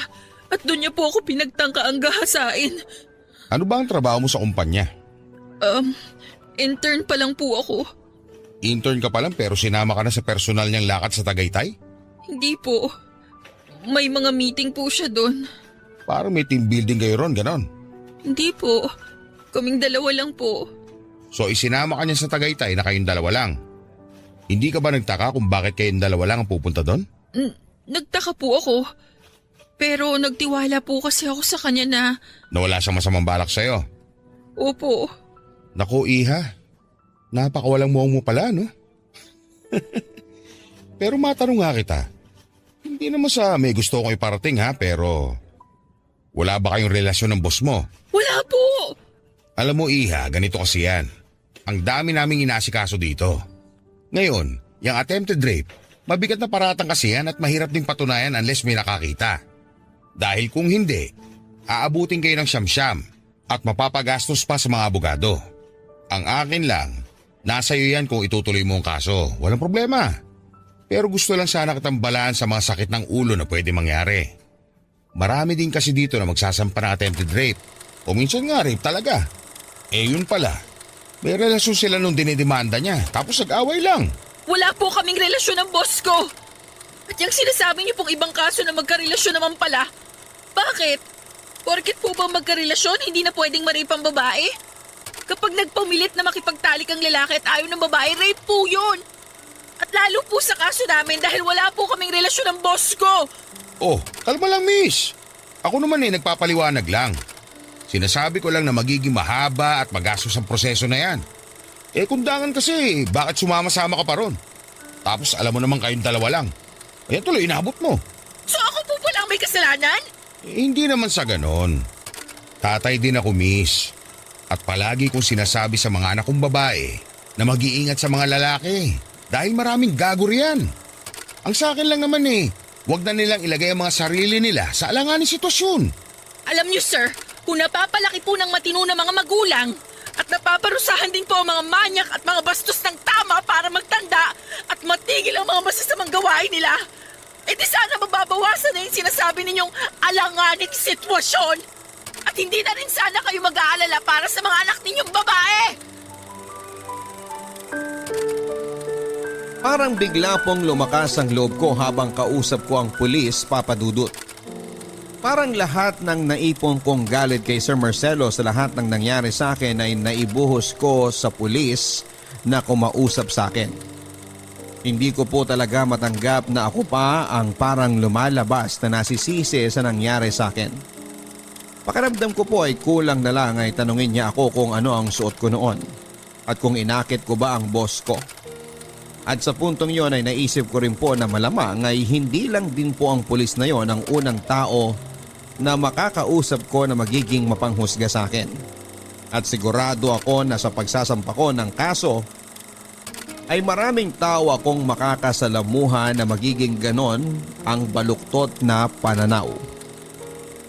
at doon niya po ako pinagtangkaang gahasain. Ano ba ang trabaho mo sa kumpanya? Intern pa lang po ako. Intern ka pa lang pero sinama ka na sa personal niyang lakad sa Tagaytay? Hindi po. May mga meeting po siya doon. Parang may team building kayo ron, ganon. Hindi po. Kaming dalawa lang po. So isinama ka niya sa Tagaytay na kayong dalawa lang. Hindi ka ba nagtaka kung bakit kayong dalawa lang ang pupunta doon? Nagtaka po ako. Pero nagtiwala po kasi ako sa kanya na... Na wala siyang masamang balak sa'yo? Opo. Naku, Iha. Napakawalang muwang mo pala, no? Pero matanong nga kita. Hindi naman sa may gusto kong iparating ha, pero... Wala ba kayong relasyon ng boss mo? Wala po! Alam mo, Iha, ganito kasi yan. Ang dami naming inasikaso dito. Ngayon, yung attempted rape, mabigat na paratang kasi yan at mahirap ding patunayan unless may nakakita. Dahil kung hindi, aabutin kayo ng siyam-siyam at mapapagastos pa sa mga abogado. Ang akin lang, nasa iyo yan kung itutuloy mo ang kaso. Walang problema. Pero gusto lang sana kitang balaan sa mga sakit ng ulo na pwede mangyari. Marami din kasi dito na magsasampa ng attempted rape. O minsan nga rape talaga. Eh yun pala, may relasyon sila nung dinidemanda niya tapos nag-away lang. Wala po kaming relasyon ng boss ko. At yung sinasabi niyo pong ibang kaso na magkarelasyon naman pala. Bakit? Porket po ba magkarelasyon, hindi na pwedeng ma-rape ang babae? Kapag nagpamilit na makipagtalik ang lalaki at ayaw ng babae, rape po yun. At lalo po sa kaso namin dahil wala po kaming relasyon ng boss ko. Oh, kalma lang miss. Ako naman nagpapaliwanag lang. Sinasabi ko lang na magiging mahaba at magastos ang proseso na yan. Eh kundangan kasi, bakit sumama-sama ka pa ron? Tapos alam mo naman kayong dalawa lang. Ayan tuloy, inabot mo. So ako po palang may kasalanan? Eh, hindi naman sa ganon. Tatay din ako miss. At palagi kong sinasabi sa mga anak kong babae na mag-iingat sa mga lalaki. Dahil maraming gago riyan. Ang sa akin lang naman huwag na nilang ilagay ang mga sarili nila sa alanganing sitwasyon. Alam niyo sir, kung napapalaki po ng matino na mga magulang at napaparusahan din po ang mga manyak at mga bastos ng tama para magtanda at matigil ang mga masasamang gawain nila, eh di sana mababawasan na yung sinasabi ninyong alanganing sitwasyon. At hindi na rin sana kayo mag-aalala para sa mga anak ninyong babae. Parang bigla pong lumakas ang loob ko habang kausap ko ang pulis, Papa Dudut. Parang lahat ng naipon kong galit kay Sir Marcelo sa lahat ng nangyari sa akin ay naibuhos ko sa pulis na kumausap sa akin. Hindi ko po talaga matanggap na ako pa ang parang lumalabas na nasisisi sa nangyari sa akin. Pakiramdam ko po ay kulang na lang ay tanungin niya ako kung ano ang suot ko noon at kung inakit ko ba ang boss ko. At sa puntong yon ay naisip ko rin po na malamang ay hindi lang din po ang pulis na yon ang unang tao na makakausap ko na magiging mapanghusga sa akin. At sigurado ako na sa pagsasampa ko ng kaso ay maraming tao akong makakasalamuha na magiging ganon ang baluktot na pananaw.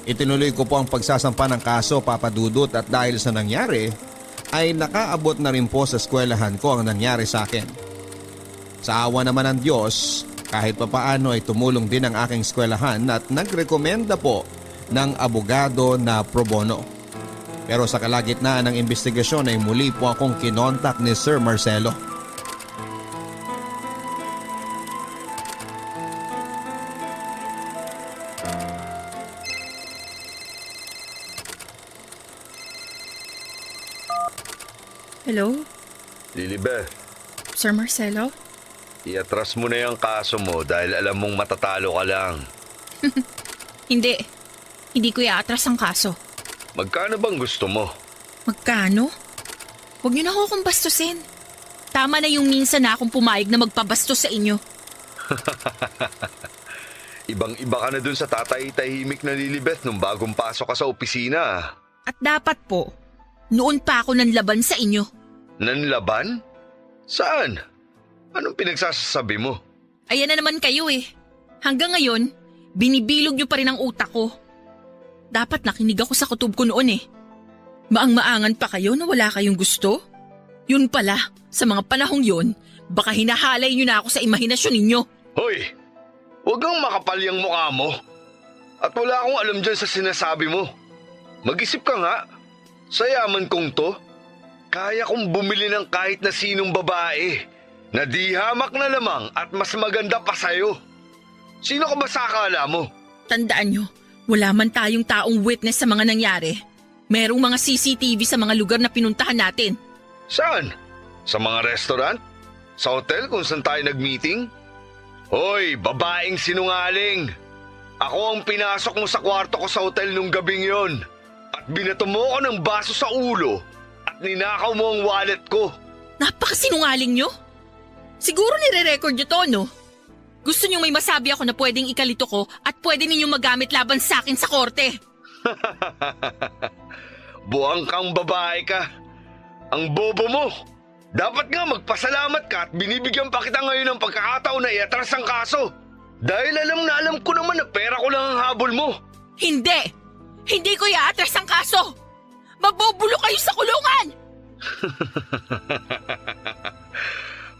Itinuloy ko po ang pagsasampa ng kaso, Papa Dudut, at dahil sa nangyari ay nakaabot na rin po sa eskwelahan ko ang nangyari sa akin. Sa awa naman ng Diyos, kahit papaano ay tumulong din ang aking eskwelahan at nagrekomenda po ng abogado na pro bono. Pero sa kalagitnaan ng investigasyon ay muli po akong kinontak ni Sir Marcelo. Hello? Lilibeth, Sir Marcelo? iatras mo na yung kaso mo dahil alam mong matatalo ka lang. Hindi. Hindi ko iatras ang kaso. Magkano bang gusto mo? Magkano? Huwag niyo na ako kung bastusin. Tama na yung minsan na akong pumayag na magpabastos sa inyo. Ibang-iba ka na dun sa tatay-tahimik na Lilibeth nung bagong pasok ka sa opisina. At dapat po, noon pa ako nanlaban sa inyo. Nanlaban? Saan? Anong pinagsasabi mo? Ayan na naman kayo eh. Hanggang ngayon, binibilog niyo pa rin ang utak ko. Dapat nakinig ako sa kutob ko noon eh. Maang-maangan pa kayo na wala kayong gusto? Yun pala, sa mga panahong yun, baka hinahalay niyo na ako sa imahinasyon ninyo. Hoy! Huwag kang makapal yung mukha mo. At wala akong alam dyan sa sinasabi mo. Mag-isip ka nga. Sa yaman kong to, kaya kong bumili ng kahit na sinong babae na di hamak na lamang at mas maganda pa sa'yo. Sino ka ba sa akala mo? Tandaan nyo, wala man tayong taong witness sa mga nangyari. Merong mga CCTV sa mga lugar na pinuntahan natin. Saan? Sa mga restaurant? Sa hotel kung saan tayo nag-meeting? Hoy, babaeng sinungaling! Ako ang pinasok mo sa kwarto ko sa hotel nung gabing yon. At binato mo ko ng baso sa ulo at ninakaw mo ang wallet ko. Napakasinungaling nyo? Siguro nire-record nyo to, no? Gusto nyo may masabi ako na pwedeng ikalito ko at pwede ninyong magamit laban sa akin sa korte. Buang kang babae ka. Ang bobo mo. Dapat nga magpasalamat ka at binibigyan pa kita ngayon ng pagkakataon na iatras ang kaso. Dahil alam na alam ko naman na pera ko lang ang habol mo. Hindi! Hindi ko iatras ang kaso! Mabubulo kayo sa kulungan!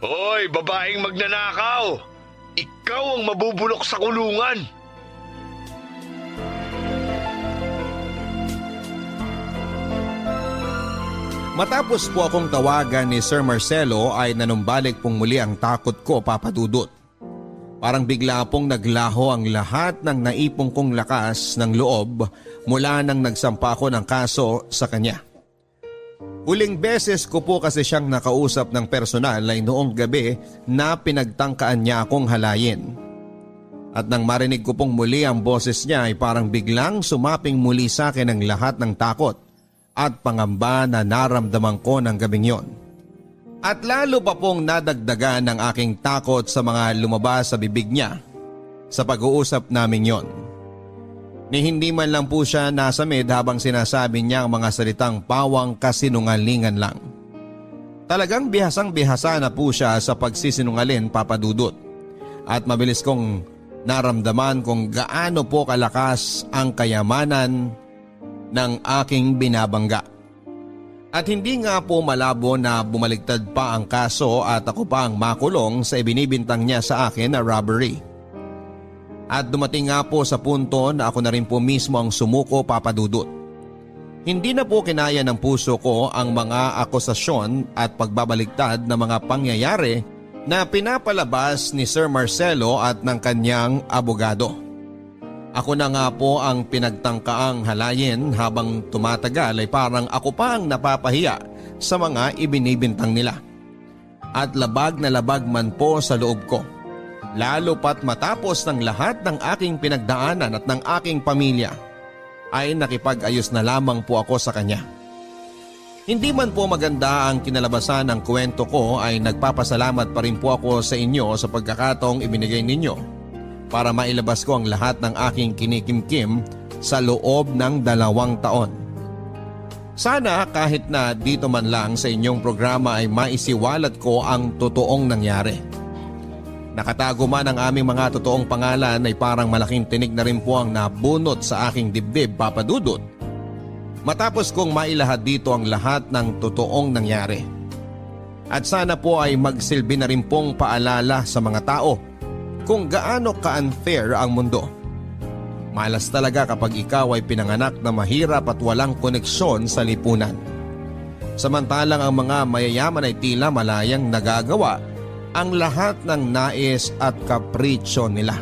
Hoy, babaeng magnanakaw! Ikaw ang mabubulok sa kulungan! Matapos po akong tawagan ni Sir Marcelo ay nanumbalik pong muli ang takot ko, Papa Dudut. Parang bigla pong naglaho ang lahat ng naipong kong lakas ng loob mula nang nagsampa ko ng kaso sa kanya. Huling beses ko po kasi siyang nakausap ng personal ay noong gabi na pinagtangkaan niya akong halayin. At nang marinig ko pong muli ang boses niya ay parang biglang sumaping muli sa akin ang lahat ng takot at pangamba na naramdaman ko ng gabing yon. At lalo pa pong nadagdagan ng aking takot sa mga lumabas sa bibig niya sa pag-uusap namin yon. Ni hindi man lang po siya nasamid habang sinasabi niya ang mga salitang pawang kasinungalingan lang. Talagang bihasang-bihasa na po siya sa pagsisinungalin, Papa Dudut. At mabilis kong naramdaman kung gaano po kalakas ang kayamanan ng aking binabangga. At hindi nga po malabo na bumaligtad pa ang kaso at ako pa ang makulong sa ibinibintang niya sa akin na robbery. At dumating nga po sa punto na ako na rin po mismo ang sumuko, Papa Dudut. Hindi na po kinaya ng puso ko ang mga akusasyon at pagbabaligtad na mga pangyayari na pinapalabas ni Sir Marcelo at ng kanyang abogado. Ako na nga po ang pinagtangkaang halayin habang tumatagal ay parang ako pa ang napapahiya sa mga ibinibintang nila. at labag na labag man po sa loob ko. Lalo pat matapos ng lahat ng aking pinagdaanan at ng aking pamilya ay nakipag-ayos na lamang po ako sa kanya. Hindi man po maganda ang kinalabasan ng kwento ko ay nagpapasalamat pa rin po ako sa inyo sa pagkakataong ibinigay ninyo para mailabas ko ang lahat ng aking kinikimkim sa loob ng 2 taon. Sana kahit na dito man lang sa inyong programa ay maisiwalat ko ang totoong nangyari. Nakatago man ang aming mga totoong pangalan ay parang malaking tinig na rin po ang nabunot sa aking dibdib, Papa Dudut. Matapos kong mailahad dito ang lahat ng totoong nangyari. At sana po ay magsilbi na rin pong paalala sa mga tao kung gaano ka-unfair ang mundo. Malas talaga kapag ikaw ay pinanganak na mahirap at walang koneksyon sa lipunan. Samantalang ang mga mayayaman ay tila malayang nagagawa ang lahat ng nais at kapritsyo nila.